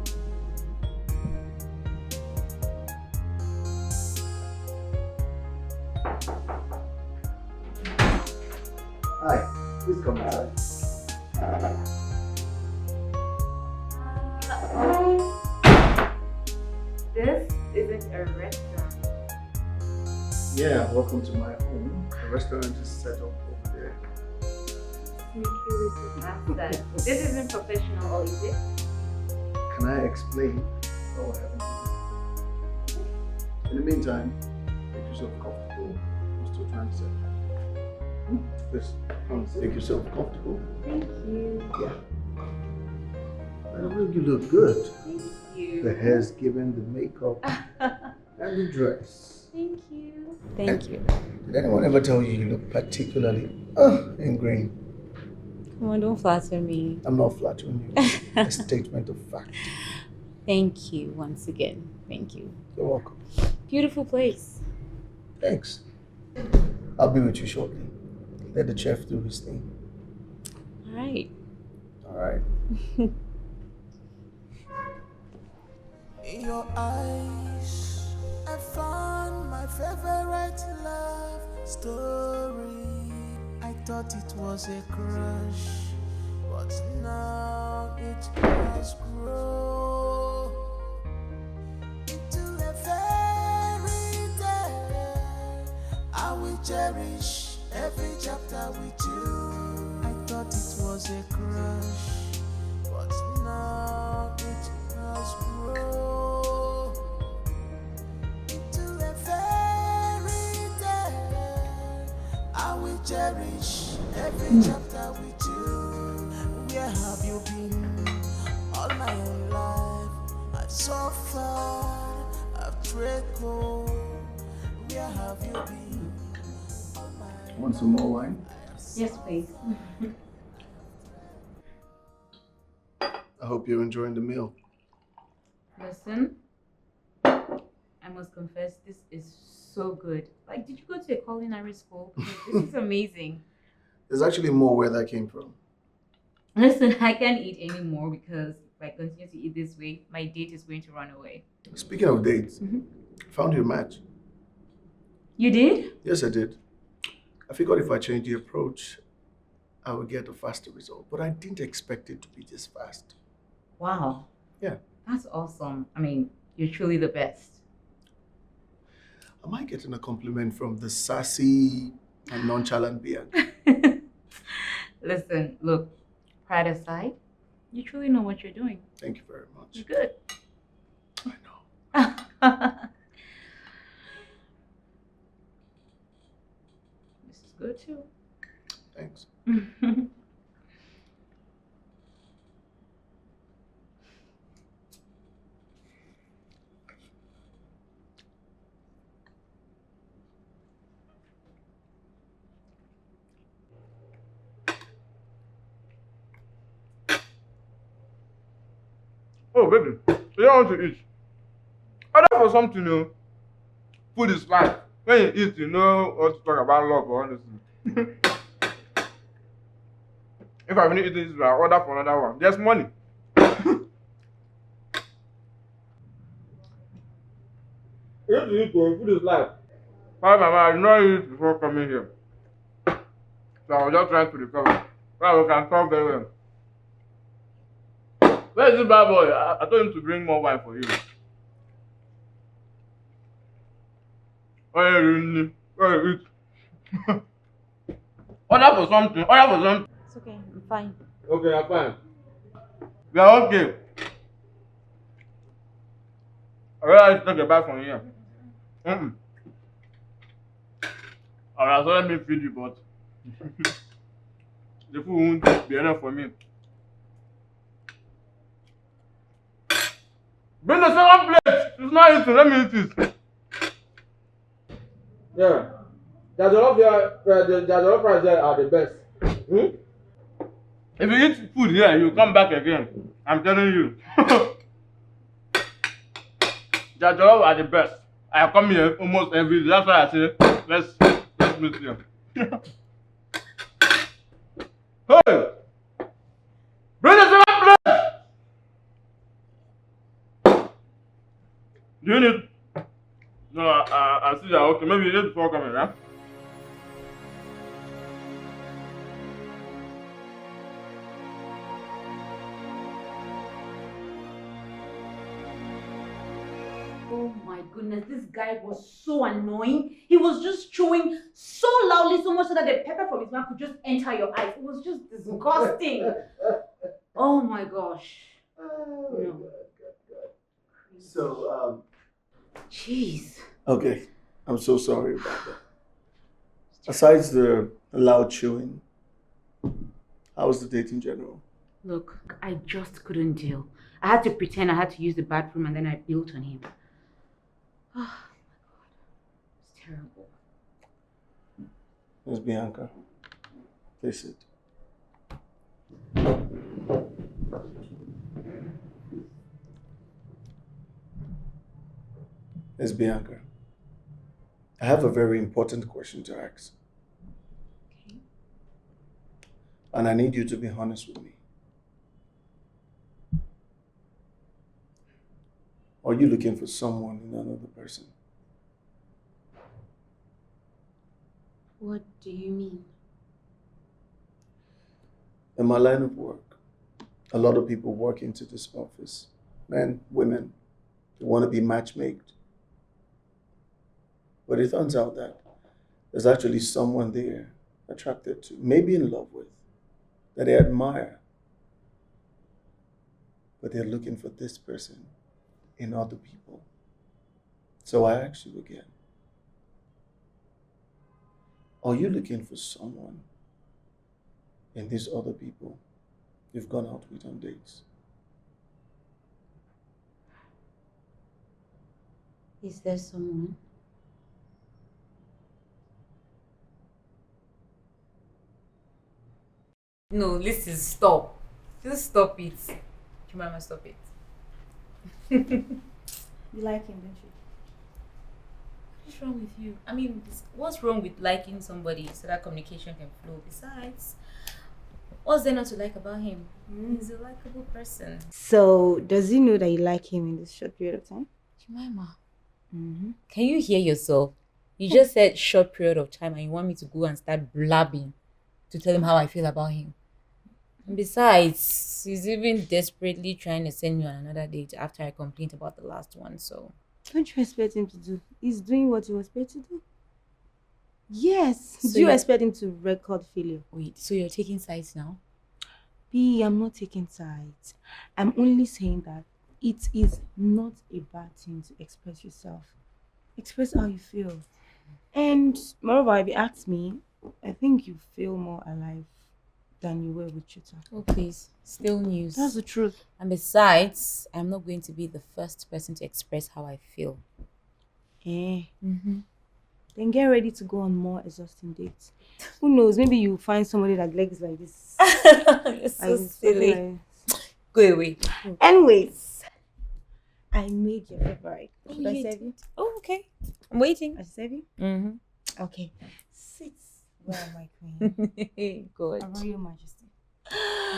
Hi, please come inside. This isn't a restaurant. Yeah, welcome to my home. The restaurant is set up over there. Master, this isn't professional, or is it? Can I explain what happened? In the meantime, make yourself comfortable. I'm still trying to say. Please, make yourself comfortable. Thank you. Yeah. By the way, you look good. Thank you. The hair's given, the makeup, and the dress. Thank you. Thank you. Did anyone ever tell you you look particularly in green? Come on, don't flatter me. I'm not flattering you. A statement of fact. Thank you once again. Thank you. You're welcome. Beautiful place. Thanks. I'll be with you shortly. Let the chef do his thing. All right. All right. In your eyes, I found my favorite love story. I thought it was a crush, but now it has grown into a fairy tale. I will cherish every chapter with you. I thought it was a crush, but now it has grown into a fairy tale. I will cherish every chapter with you. Where have you been all my own life? I've suffered, I've trickled. Where have you been? Want some more wine? Yes, please. I hope you're enjoying the meal. Listen, I must confess, this is so good. Like, did you go to a culinary school? This is amazing. There's actually more where that came from. Listen, I can't eat anymore because if I continue to eat this way, my date is going to run away. Speaking of dates, I found your match. You did? Yes, I did. I figured if I change the approach, I would get a faster result. But I didn't expect it to be this fast. Wow. Yeah. That's awesome. I mean, you're truly the best. Am I getting a compliment from the sassy and nonchalant beard? Listen, look, pride aside, you truly know what you're doing. Thank you very much. You're good. I know. This is good too. Thanks. Oh, baby, you don't want to eat. Order for something new. Food is life. When you eat, you know what to talk about love or honestly. If I finish eating this, I'll order for another one. There's money. You have to eat, food is life. Hi, Mama, I did not eat before coming here. So I was just trying to recover. Well, we can talk very well. Where is this bad boy? I told him to bring more wine for you. Oh, yeah, really? Where is it? Order for something. Order for something. It's okay. I'm fine. Okay, I'm fine. We are okay. I realize to take a bite from here. Alright, so let me feed you, but the food won't be enough for me. Bring the second plate! It's not eating, let me eat it. Yeah. The jollof rice there are the best. If you eat food here, you come back again. I'm telling you. The jollof are the best. I come here almost every day. That's why I say, let's meet here. Hey! Do you need? No, I see that. Okay, maybe you need before coming, right? Oh my goodness, this guy was so annoying. He was just chewing so loudly, so much so that the pepper from his mouth could just enter your eyes. It was just disgusting. Oh my gosh. No. So, Jeez. okay, I'm so sorry about that. Besides the loud chewing, how was the date in general? Look, I just couldn't deal. I had to pretend I had to use the bathroom and then I built on him. Oh my god. It's terrible. Miss Bianca, please sit. Miss Bianca, I have a very important question to ask. Okay. And I need you to be honest with me. Are you looking for someone in another person? What do you mean? In my line of work, a lot of people walk into this office. Men, women, they want to be matchmaked. But it turns out that there's actually someone they're attracted to, maybe in love with, that they admire. But they're looking for this person in other people. So I ask you again, are you looking for someone in these other people you've gone out with on dates? Is there someone? No, listen, stop. Just stop it. Jemima, stop it. You like him, don't you? What's wrong with you? I mean, what's wrong with liking somebody so that communication can flow? Besides, what's there not to like about him? He's a likable person. So, does he know that you like him in this short period of time? Jemima, can you hear yourself? You just said short period of time and you want me to go and start blabbing to tell him how I feel about him. And besides, he's even desperately trying to send me on another date after I complained about the last one, so... What do you expect him to do? He's doing what he was paid to do. Yes. So Do you you're- expect him to record failure? Wait, so you're taking sides now? B, I'm not taking sides. I'm only saying that it is not a bad thing to express yourself. Express how you feel. And moreover, if you ask me, I think you feel more alive than you were with Chita. Oh, please. Still news. That's the truth. And besides, I'm not going to be the first person to express how I feel. Then get ready to go on more exhausting dates. Who knows? Maybe you find somebody that legs like this. You're so silly. Go away. Anyways, I made your favorite. Oh, Should I you serve you? Oh, okay. I'm waiting. I serve you? Okay. Sit. Well, my queen. Good. Royal Majesty.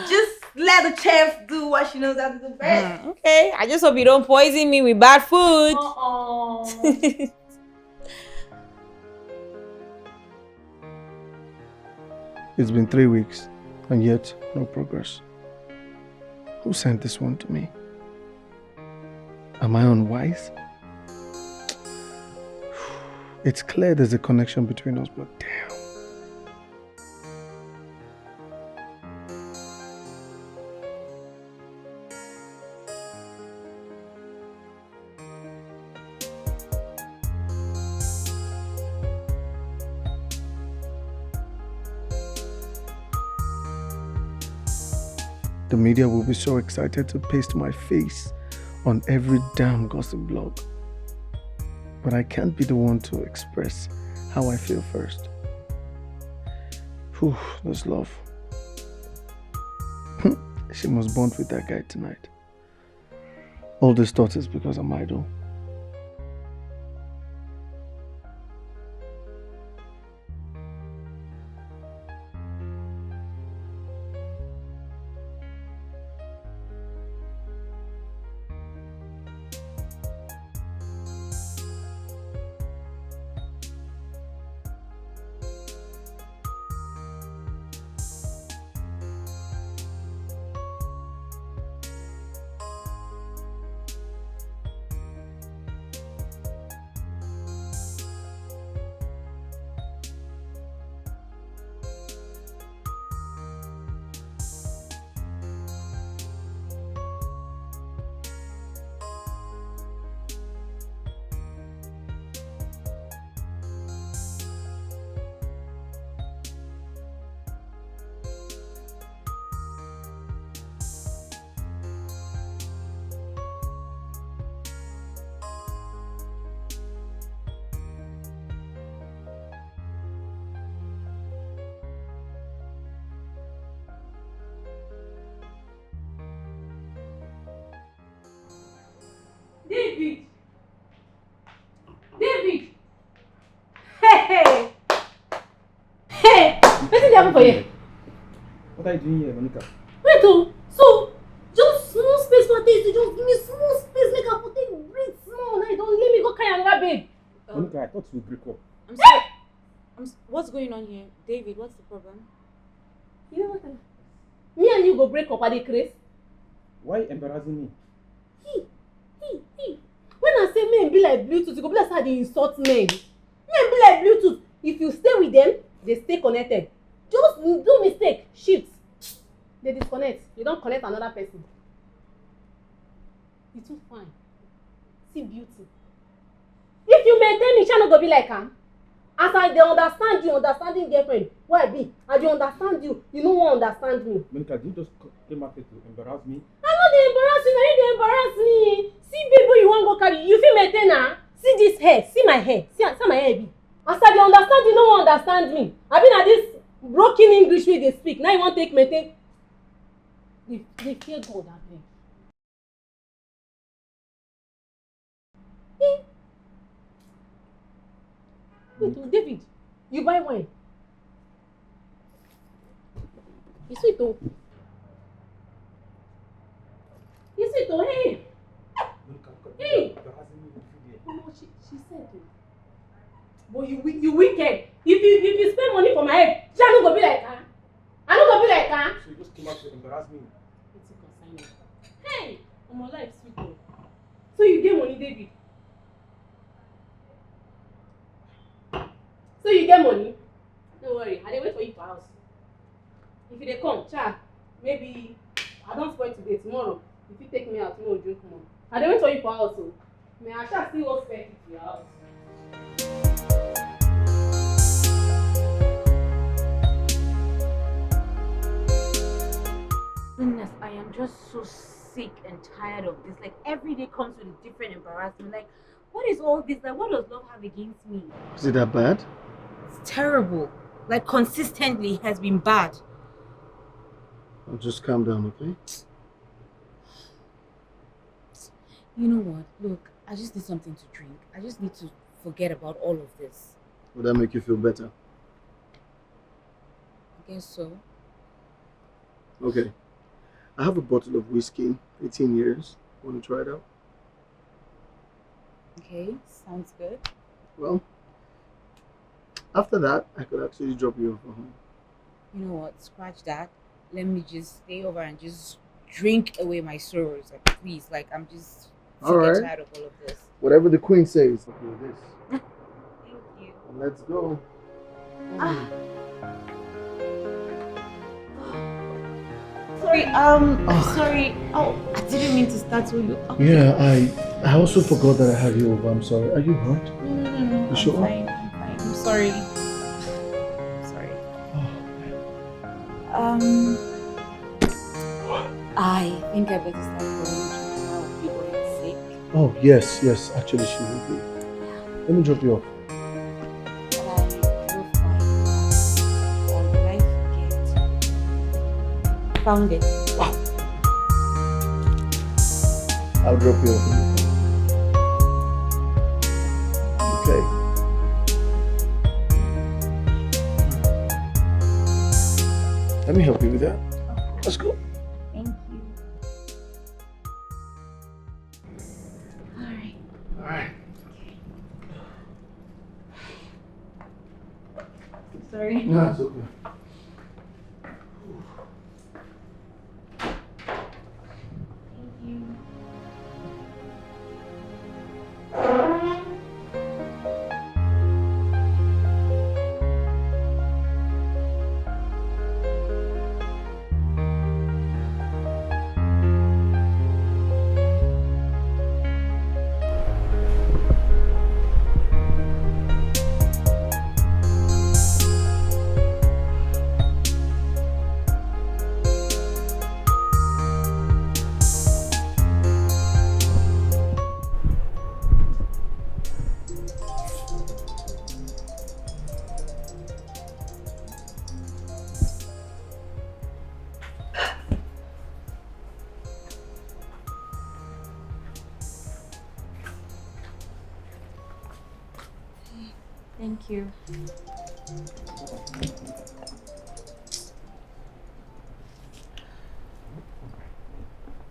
Just let the chef do what she knows how to do best. Okay. I just hope you don't poison me with bad food. It's been 3 weeks, and yet no progress. Who sent this one to me? Am I unwise? It's clear there's a connection between us, but damn. The media will be so excited to paste my face on every damn gossip blog. But I can't be the one to express how I feel first. Whew, this love. She must bond with that guy tonight. All this thought is because I'm idle. happened for you? What are you doing here, Monica? Wait, oh, so just small space for this. You just give me small space, make her put it breathe small. Now you don't let me go carry another babe. Monica, I thought we would break up. I'm sorry. What's going on here? David, what's the problem? You know what? Me and you go break up at the Chris. Why embarrassing me? When I say men be like Bluetooth, you go be like how they insult men. Men be like Bluetooth. If you stay with them, they stay connected. Just do mistake, shift. They disconnect. You don't connect another person. You too fine. See beauty. If you maintain me, shall not go be like am. As I dey understand you, understanding girlfriend, why I be? I dey understand you, you no wan understand me. Monica, did you just came out to embarrass me? I no dey embarrass you, na you dey embarrass me. See baby you wan go carry, you fit maintain am? See this hair, see my hair, see how my hair be. As I dey understand you, no wan understand me. I be na this broken English wey dey speak, now you wan take maintain. Dey fear God abeg. Wait, David, you buy wine. It's sweet oh. It's sweet oh, hey. Hey. No, she said it. But you wicked. If you spend money for my head, I no go be like her. I no go be like her. So you just came out to embarrass me. It's a consignment. Hey, my life sweet oh. So you get money, David. So you get money? Don't worry, I dey wait for you for house. If you dey come, maybe I don't spoil today, tomorrow. If you take me out, tomorrow drink more. I dey wait for you for house, so may I still hold spare key to your house. Goodness, I am just so sick and tired of this. Like every day comes with a different embarrassment. Like, what is all this? Like, what does love have against me? Is it that bad? It's terrible. Like consistently has been bad. I'll just calm down, okay? You know what? Look, I just need something to drink. I just need to forget about all of this. Will that make you feel better? I guess so. Okay. I have a bottle of whiskey, 18 years. Want to try it out? Okay, sounds good. Well, after that, I could actually drop you off at home. You know what? Scratch that. Let me just stay over and just drink away my sorrows. Like, please. Like, I'm just sick and tired of all of this. Whatever the queen says. Okay, this. Thank you. And let's go. Sorry, sorry. Oh, I didn't mean to start with you. Oh. Yeah, I also forgot that I have you over. I'm sorry. Are you hurt? No. You sure? I'm fine. I'm sorry. Sorry. I think I better start going to people who are sick. Oh, yes. Actually, she will be. Let me drop you off. Found it. Wow. I'll drop you off. Okay. Let me help you with that. Let's go. Thank you. All right. Sorry. No, it's okay. Thank you.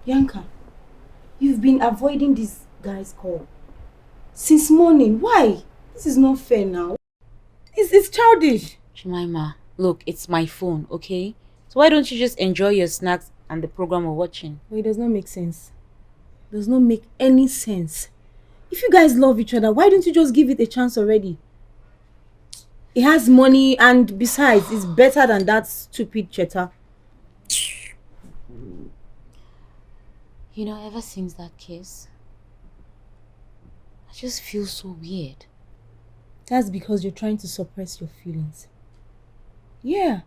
Bianca, you've been avoiding this guy's call since morning. Why? This is not fair now. It's childish. Jemima, look, it's my phone, okay? So why don't you just enjoy your snacks and the program we're watching? But it does not make sense. It does not make any sense. If you guys love each other, why don't you just give it a chance already? It has money, and besides, it's better than that stupid cheddar. You know, ever since that kiss, I just feel so weird. That's because you're trying to suppress your feelings. Yeah.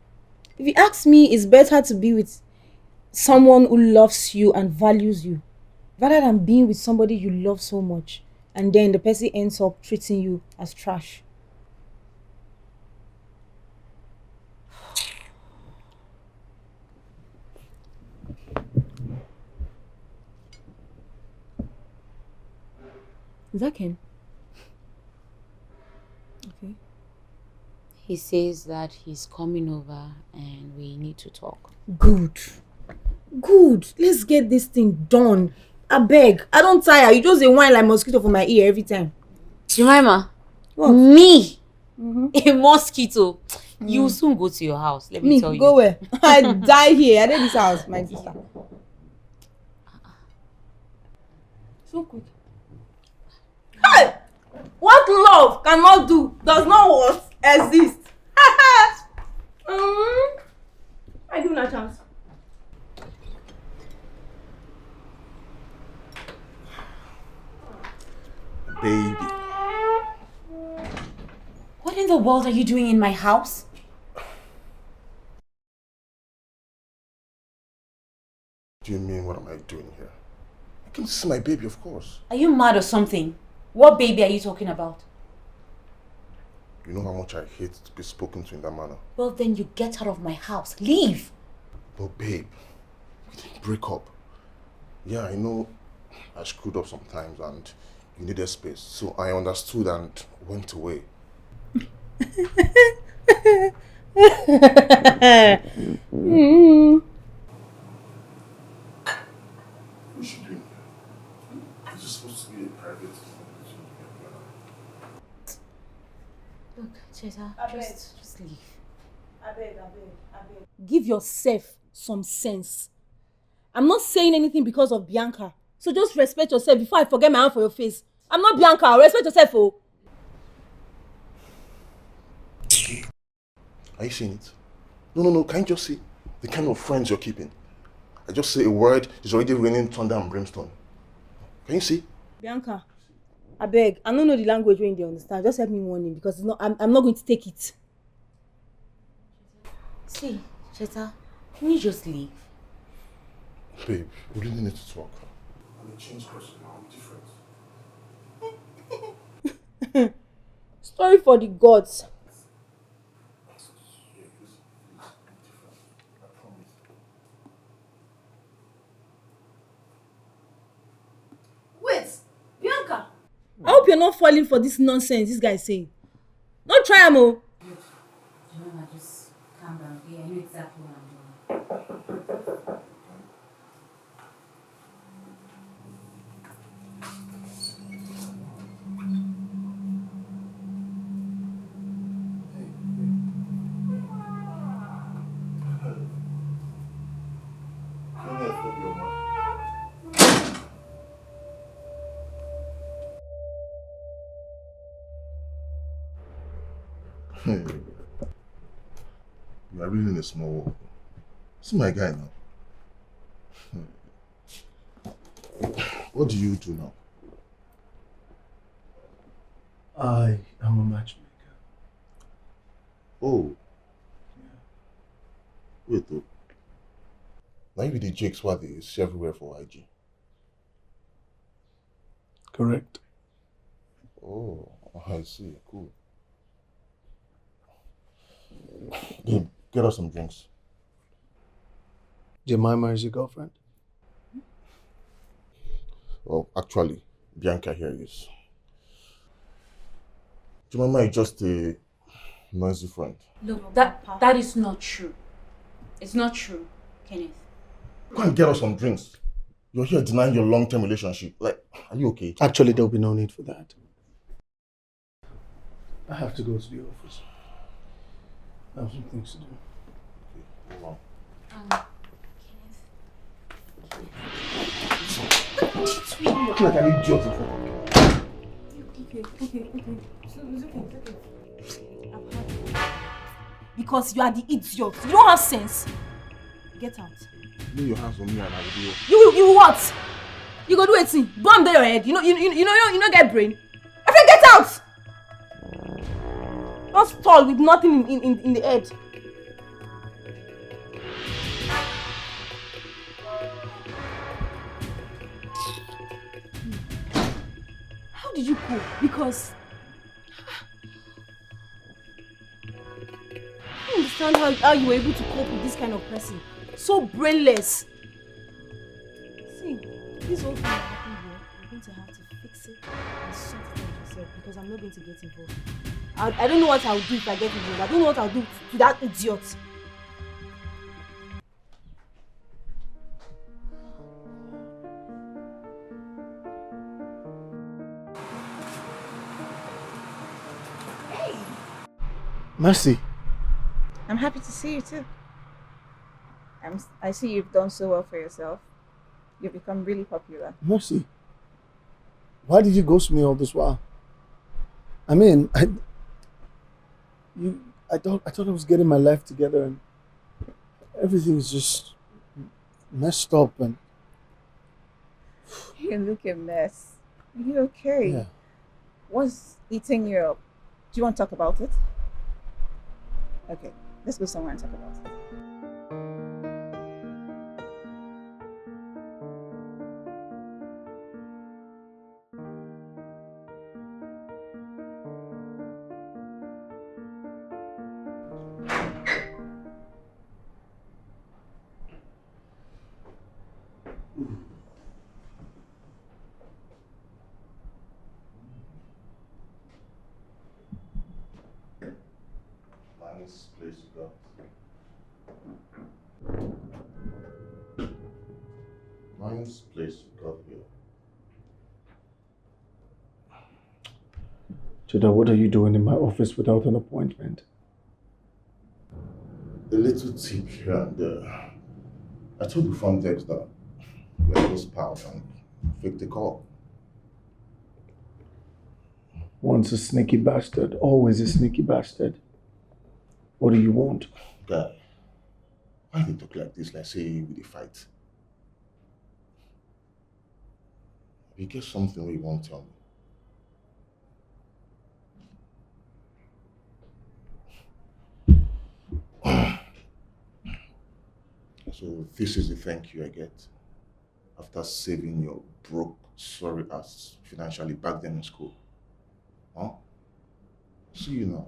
If you ask me, it's better to be with someone who loves you and values you, rather than being with somebody you love so much and then the person ends up treating you as trash. Is that Ken? Okay. He says that he's coming over and we need to talk. Good. Good. Let's get this thing done. I beg. I don't tire. You just a whine like mosquito for my ear every time. Jemima, what? Me? A mosquito? You will soon go to your house. Let me tell you. Go where? I die here. I did this house, my sister. So quick. Hey! What love cannot do does not exist. I give him a chance. Baby. What in the world are you doing in my house? Do you mean what am I doing here? I can see my baby, of course. Are you mad or something? What baby are you talking about? You know how much I hate to be spoken to in that manner. Well, then you get out of my house. Leave. But babe, we didn't break up. Yeah, I know I screwed up sometimes and you needed space. So I understood and went away. We should do it. This is supposed to be a private conversation. Look, Cheta, just leave. I beg. Give yourself some sense. I'm not saying anything because of Bianca. So just respect yourself before I forget my hand for your face. I'm not Bianca. Respect yourself, oh. Are you seeing it? No. Can you just see the kind of friends you're keeping? I just say a word, it's already raining thunder and brimstone. Can you see? Bianca, I beg. I don't know the language when they understand. Just help me warn him because it's not. I'm not going to take it. See, Cheta, can you just leave? Babe, we really need to talk. I'm a changed person now. I'm different. Story for the gods. Wait, Bianca. I hope you're not falling for this nonsense this guy is saying. Don't try him, oh. Jemima, just calm down. Okay, I know exactly what I'm doing. Hey, you are really in a small world. See my guy now. What do you do now? I am a matchmaker. Oh. Wait though. Now you be the Jakes what they see everywhere for IG. Correct. Oh, I see. Cool. Babe, get us some drinks. Jemima is your girlfriend? Well, actually, Bianca here is. Jemima is just a noisy friend. Look, that is not true. It's not true, Kenneth. Go and get us some drinks. You're here denying your long-term relationship. Like, are you okay? Actually, there'll be no need for that. I have to go to the office. I have some things to do. Okay, move on. Look like an idiot in front of me. Okay. It's okay. I've had it. Because you are the idiot. You don't have sense. Get out. Lay your hands on me and I will do it. You what? You go do a thing. Bomb there your head. You know get brain. I said get out! Don't stall with nothing in the head. How did you cope? Because I don't understand how you were able to cope with this kind of person. So brainless. See, this whole thing that happened here, you're going to have to fix it and sort it out yourself because I'm not going to get involved. I don't know what I'll do if I get involved. I don't know what I'll do to that idiot. Hey! Mercy. I'm happy to see you too. I see you've done so well for yourself. You've become really popular. Mercy. Why did you ghost me all this while? I mean, I thought I was getting my life together and everything is just messed up and You look a mess. Are you okay? yeah. What's eating you up? Do you want to talk about it? Okay, let's go somewhere and talk about it. Nice place you got. Nice place you got here. Judah, what are you doing in my office without an appointment? A little tip here and there. I told the front desk that we're close pals and faked the call. Once a sneaky bastard, always a sneaky bastard. What do you want? Guy, why do you talk like this, like say with a fight? If you get something where you won't tell me. So this is the thank you I get after saving your broke, sorry ass financially back then in school. Huh? See you now.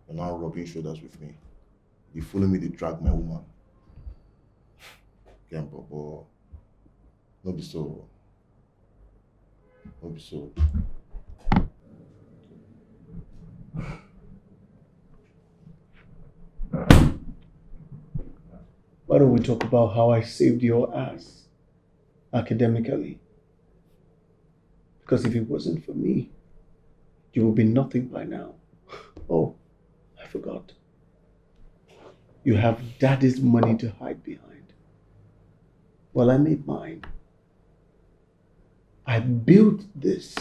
You're now rubbing shoulders with me. You follow me to drag my woman. Again, Bobo. No be so. No be so. Why don't we talk about how I saved your ass academically? Because if it wasn't for me, you would be nothing by now. Oh, I forgot. You have daddy's money to hide behind. Well, I made mine. I built this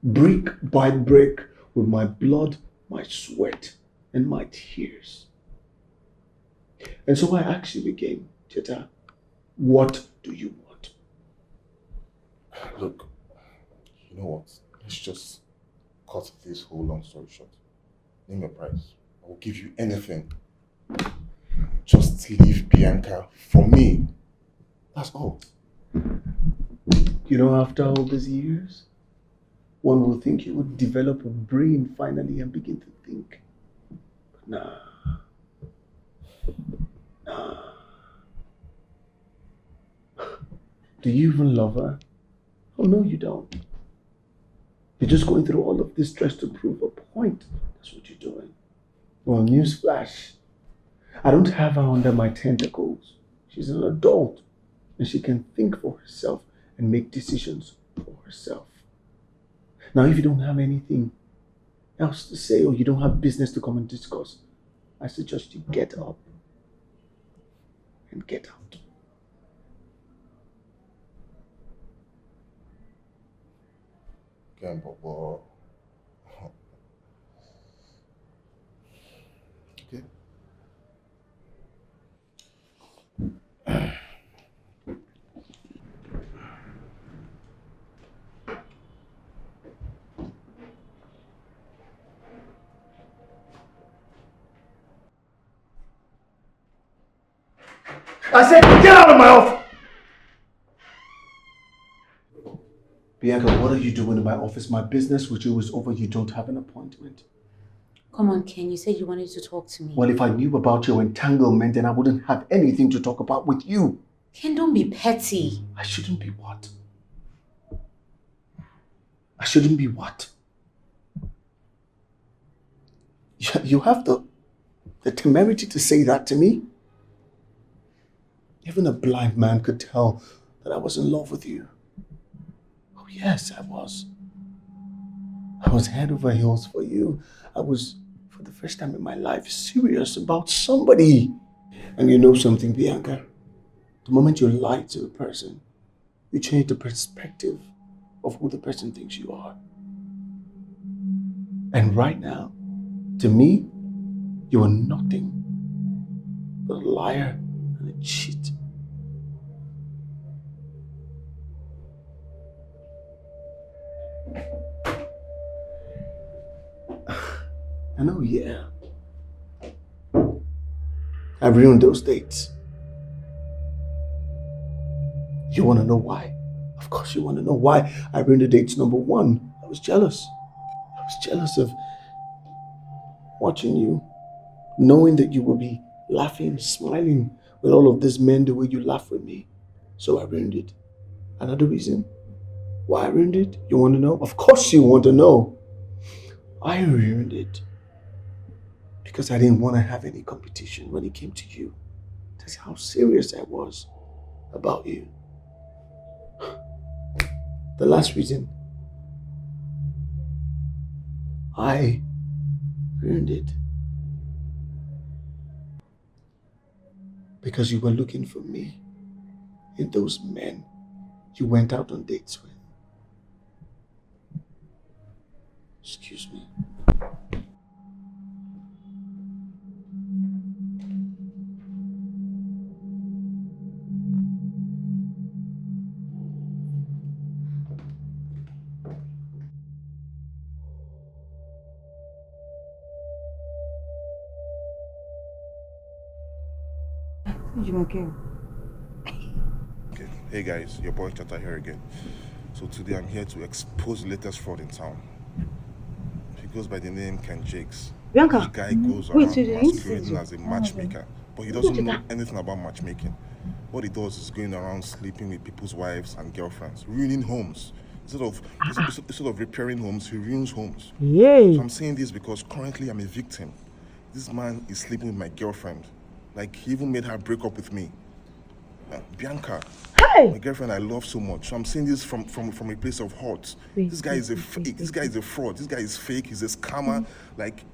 brick by brick with my blood, my sweat, and my tears. And so I asked you again, Cheta, what do you want? Look, you know what? Let's just cut this whole long story short. Name your price. I will give you anything. Just leave Bianca for me. That's all. You know, after all these years, one would think you would develop a brain finally and begin to think. But nah. Do you even love her? Oh no, you don't. You're just going through all of this stress to prove a point. That's what you're doing. Well, newsflash. I don't have her under my tentacles. She's an adult. and she can think for herself and make decisions for herself. Now, if you don't have anything else to say or you don't have business to come and discuss, I suggest you get up and get out. Okay, Bobo. Okay. I said, get out of my office! Bianca, what are you doing in my office? My business with you is over. You don't have an appointment. Come on, Ken. You said you wanted to talk to me. Well, if I knew about your entanglement, then I wouldn't have anything to talk about with you. Ken, don't be petty. I shouldn't be what? I shouldn't be what? You have the temerity to say that to me? Even a blind man could tell that I was in love with you. Oh yes, I was. I was head over heels for you. I was, for the first time in my life, serious about somebody. And you know something, Bianca? The moment you lie to a person, you change the perspective of who the person thinks you are. And right now, to me, you are nothing but a liar and a cheat. I know, yeah. I ruined those dates. You want to know why? Of course you want to know why I ruined the dates. Number one, I was jealous. I was jealous of watching you, knowing that you would be laughing, smiling with all of these men the way you laugh with me. So I ruined it. Another reason why I ruined it, you want to know? Of course you want to know. I ruined it because I didn't want to have any competition when it came to you. That's how serious I was about you. The last reason I ruined it because you were looking for me in those men you went out on dates with. Excuse me. Okay. Hey guys, your boy Chata here again. So today I'm here to expose the latest fraud in town. He goes by the name Ken Jakes. Bianca, The guy goes around masquerading as a matchmaker, but he doesn't know anything about matchmaking. What he does is going around sleeping with people's wives and girlfriends, ruining homes. Instead of repairing homes, he ruins homes. Yay. So I'm saying this because currently I'm a victim. This man is sleeping with my girlfriend. Like, he even made her break up with me. Bianca, my girlfriend I love so much. So I'm saying this from a place of hurt. This guy is a fraud. This guy is fake. He's a scammer. Like,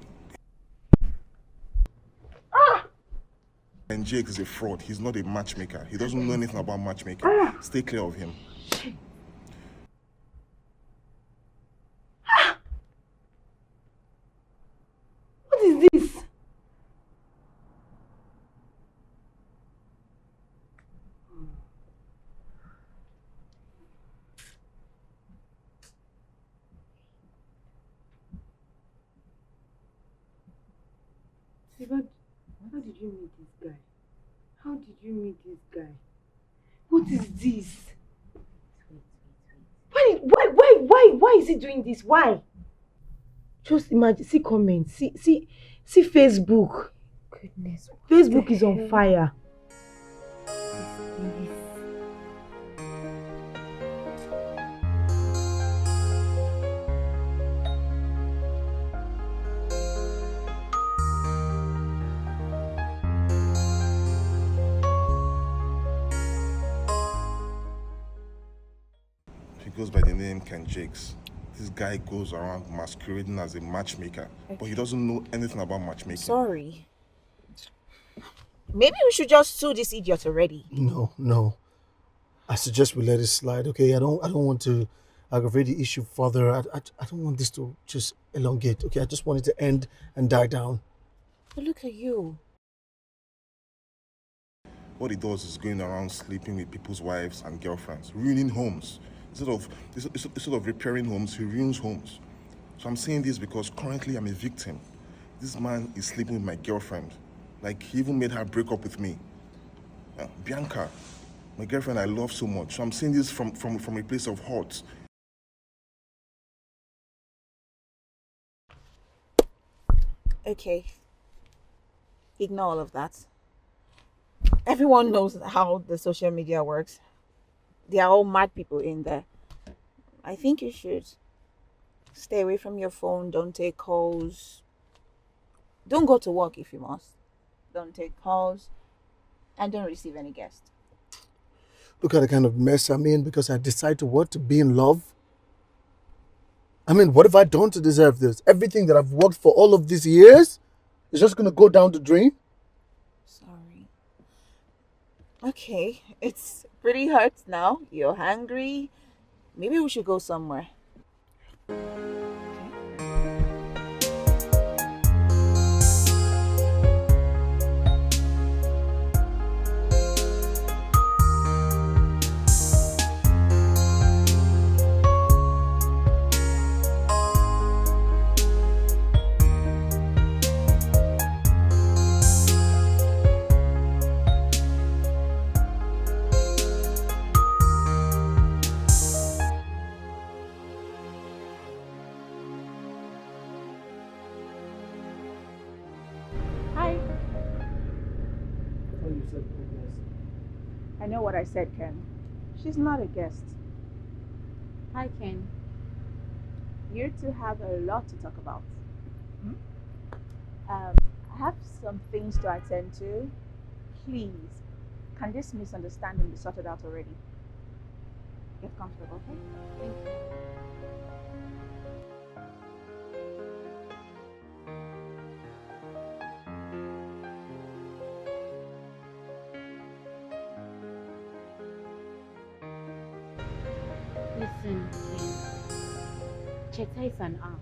and Jake is a fraud. He's not a matchmaker. He doesn't know anything about matchmaking. Stay clear of him. What is this? How did you meet this guy? How did you meet this guy? What is this? Why is he doing this? Why? Just imagine, see comments, see Facebook. Goodness. Facebook is on fire. goes by the name Ken Jakes. This guy goes around masquerading as a matchmaker, but he doesn't know anything about matchmaking. Sorry. Maybe we should just sue this idiot already. No. I suggest we let it slide, okay? I don't want to aggravate the issue further. I don't want this to just elongate, okay? I just want it to end and die down. But look at you. What he does is going around sleeping with people's wives and girlfriends, ruining homes. Instead of repairing homes, he ruins homes. So I'm saying this because currently I'm a victim. This man is sleeping with my girlfriend. Like, he even made her break up with me. Bianca, my girlfriend I love so much. So I'm saying this from a place of hurt. Okay. Ignore all of that. Everyone knows how the social media works. They are all mad people in there. I think you should stay away from your phone. Don't take calls. Don't go to work if you must. Don't take calls. And don't receive any guests. Look at the kind of mess I'm in because I decide to be in love. I mean, what have I done to deserve this? Everything that I've worked for all of these years is just going to go down the drain? Sorry. Okay, it's pretty hurt now. You're hungry. Maybe we should go somewhere. I know what I said, Ken. She's not a guest. Hi, Ken. You two have a lot to talk about. I have some things to attend to. Please, can this misunderstanding be sorted out already? Get comfortable, okay? Thank you. Listen, Ken. Cheta is an ass.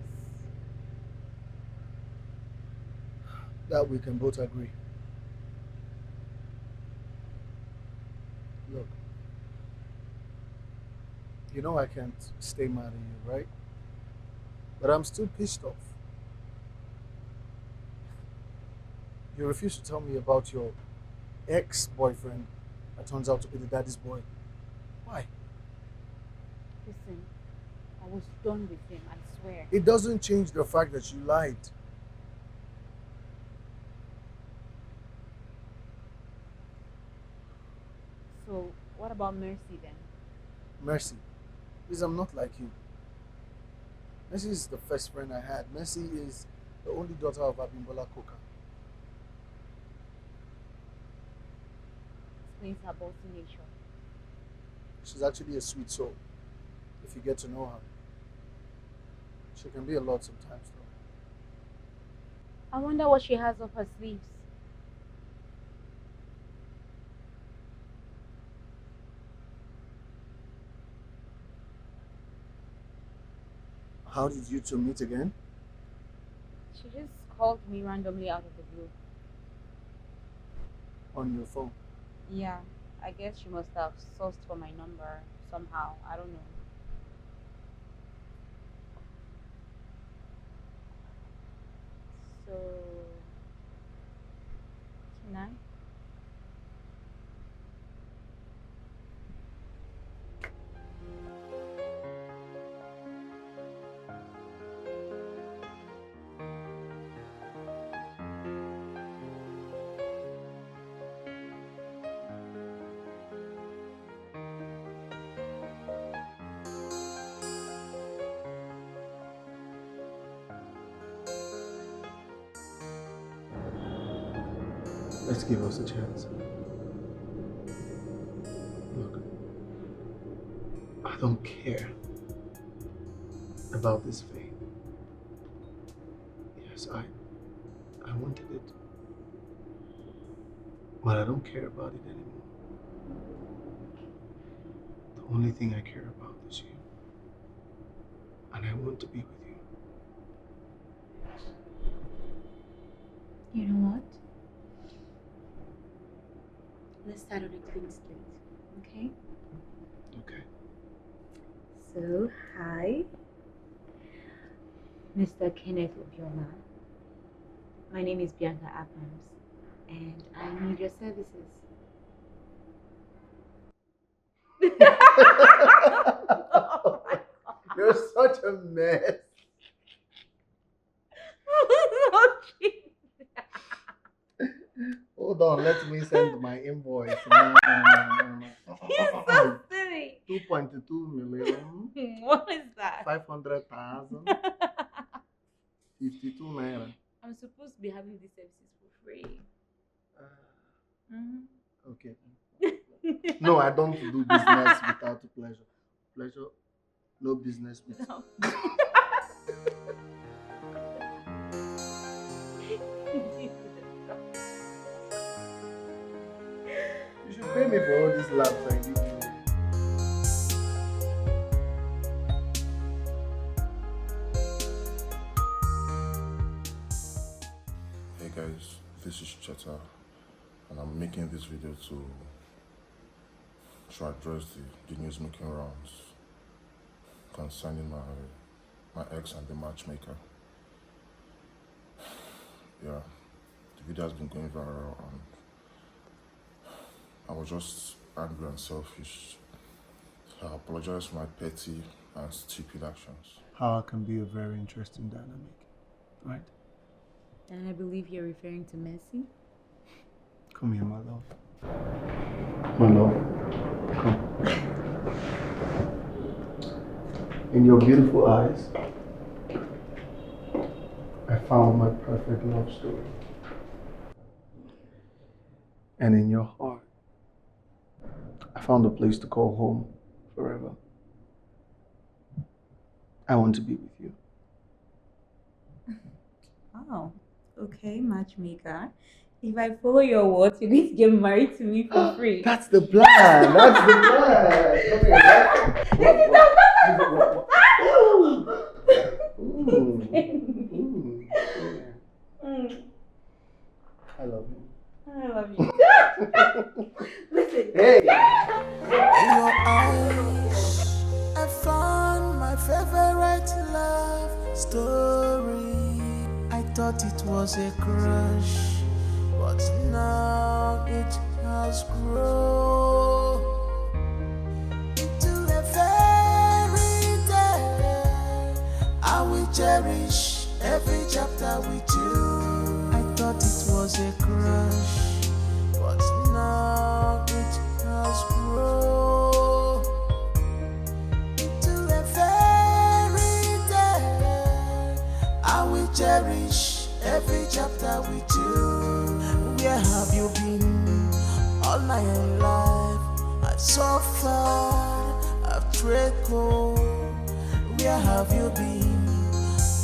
That we can both agree. Look, you know I can't stay mad at you, right? But I'm still pissed off. You refuse to tell me about your ex-boyfriend that turns out to be the daddy's boy. Why? Listen, I was done with him, I swear. It doesn't change the fact that you lied. So, what about Mercy then? Mercy, please, I'm not like you. Mercy is the first friend I had. Mercy is the only daughter of Abimbola Koka. Explains her bossy nature. She's actually a sweet soul, if you get to know her. She can be a lot sometimes, though. I wonder what she has up her sleeves. How did you two meet again? She just called me randomly out of the blue. On your phone? Yeah, I guess she must have sourced for my number somehow. I don't know. So, can I? Let's give us a chance. Look, I don't care about this fame. Yes, I wanted it. But I don't care about it anymore. The only thing I care about is you. And I want to be with you. You know what? Let's start on a clean slate, okay? Okay. So, hi, Mr. Kenneth Obioma. My name is Bianca Abrams, and I need your services. Oh my God. You're such a mess. Hold on, let me send my invoice. No. He's so silly. 2.2 million. What is that? 500,000. 52 naira. I'm supposed to be having these services for free. Okay. No, I don't do business without pleasure. Pleasure, no business with. No. You should pay me for all these laps I give you. Hey guys, this is Cheta, and I'm making this video to address the news making rounds concerning my ex and the matchmaker. Yeah, the video has been going viral and I was just angry and selfish. I apologize for my petty and stupid actions. How can be a very interesting dynamic, right? And I believe you're referring to Mercy. Come here, my love. My love, come. In your beautiful eyes, I found my perfect love story. And in your heart, I found a place to call home forever. I want to be with you. Oh, okay, matchmaker. If I follow your words, you're going to get married to me for free. That's the plan. That's the plan. Come here. I love you. I love you. Listen. Hey. In your eyes, I found my favorite love story. I thought it was a crush, but now it has grown into a fairy tale. I will cherish every chapter with you. I thought it was a crush, but now it has grown into a fairy tale. I will cherish every chapter with you. Where have you been all my life? I've suffered, I've trickled. Where have you been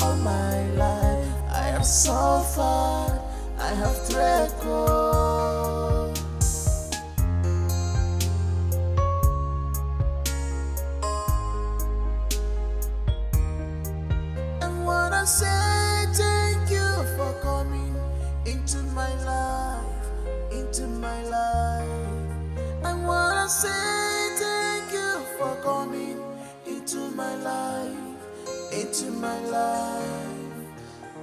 all my life? I have suffered, I have trickled. I wanna say thank you for coming into my life, into my life. I wanna say thank you for coming into my life, into my life.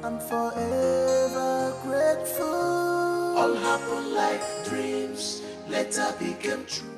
I'm forever grateful. All happened like dreams, later became true.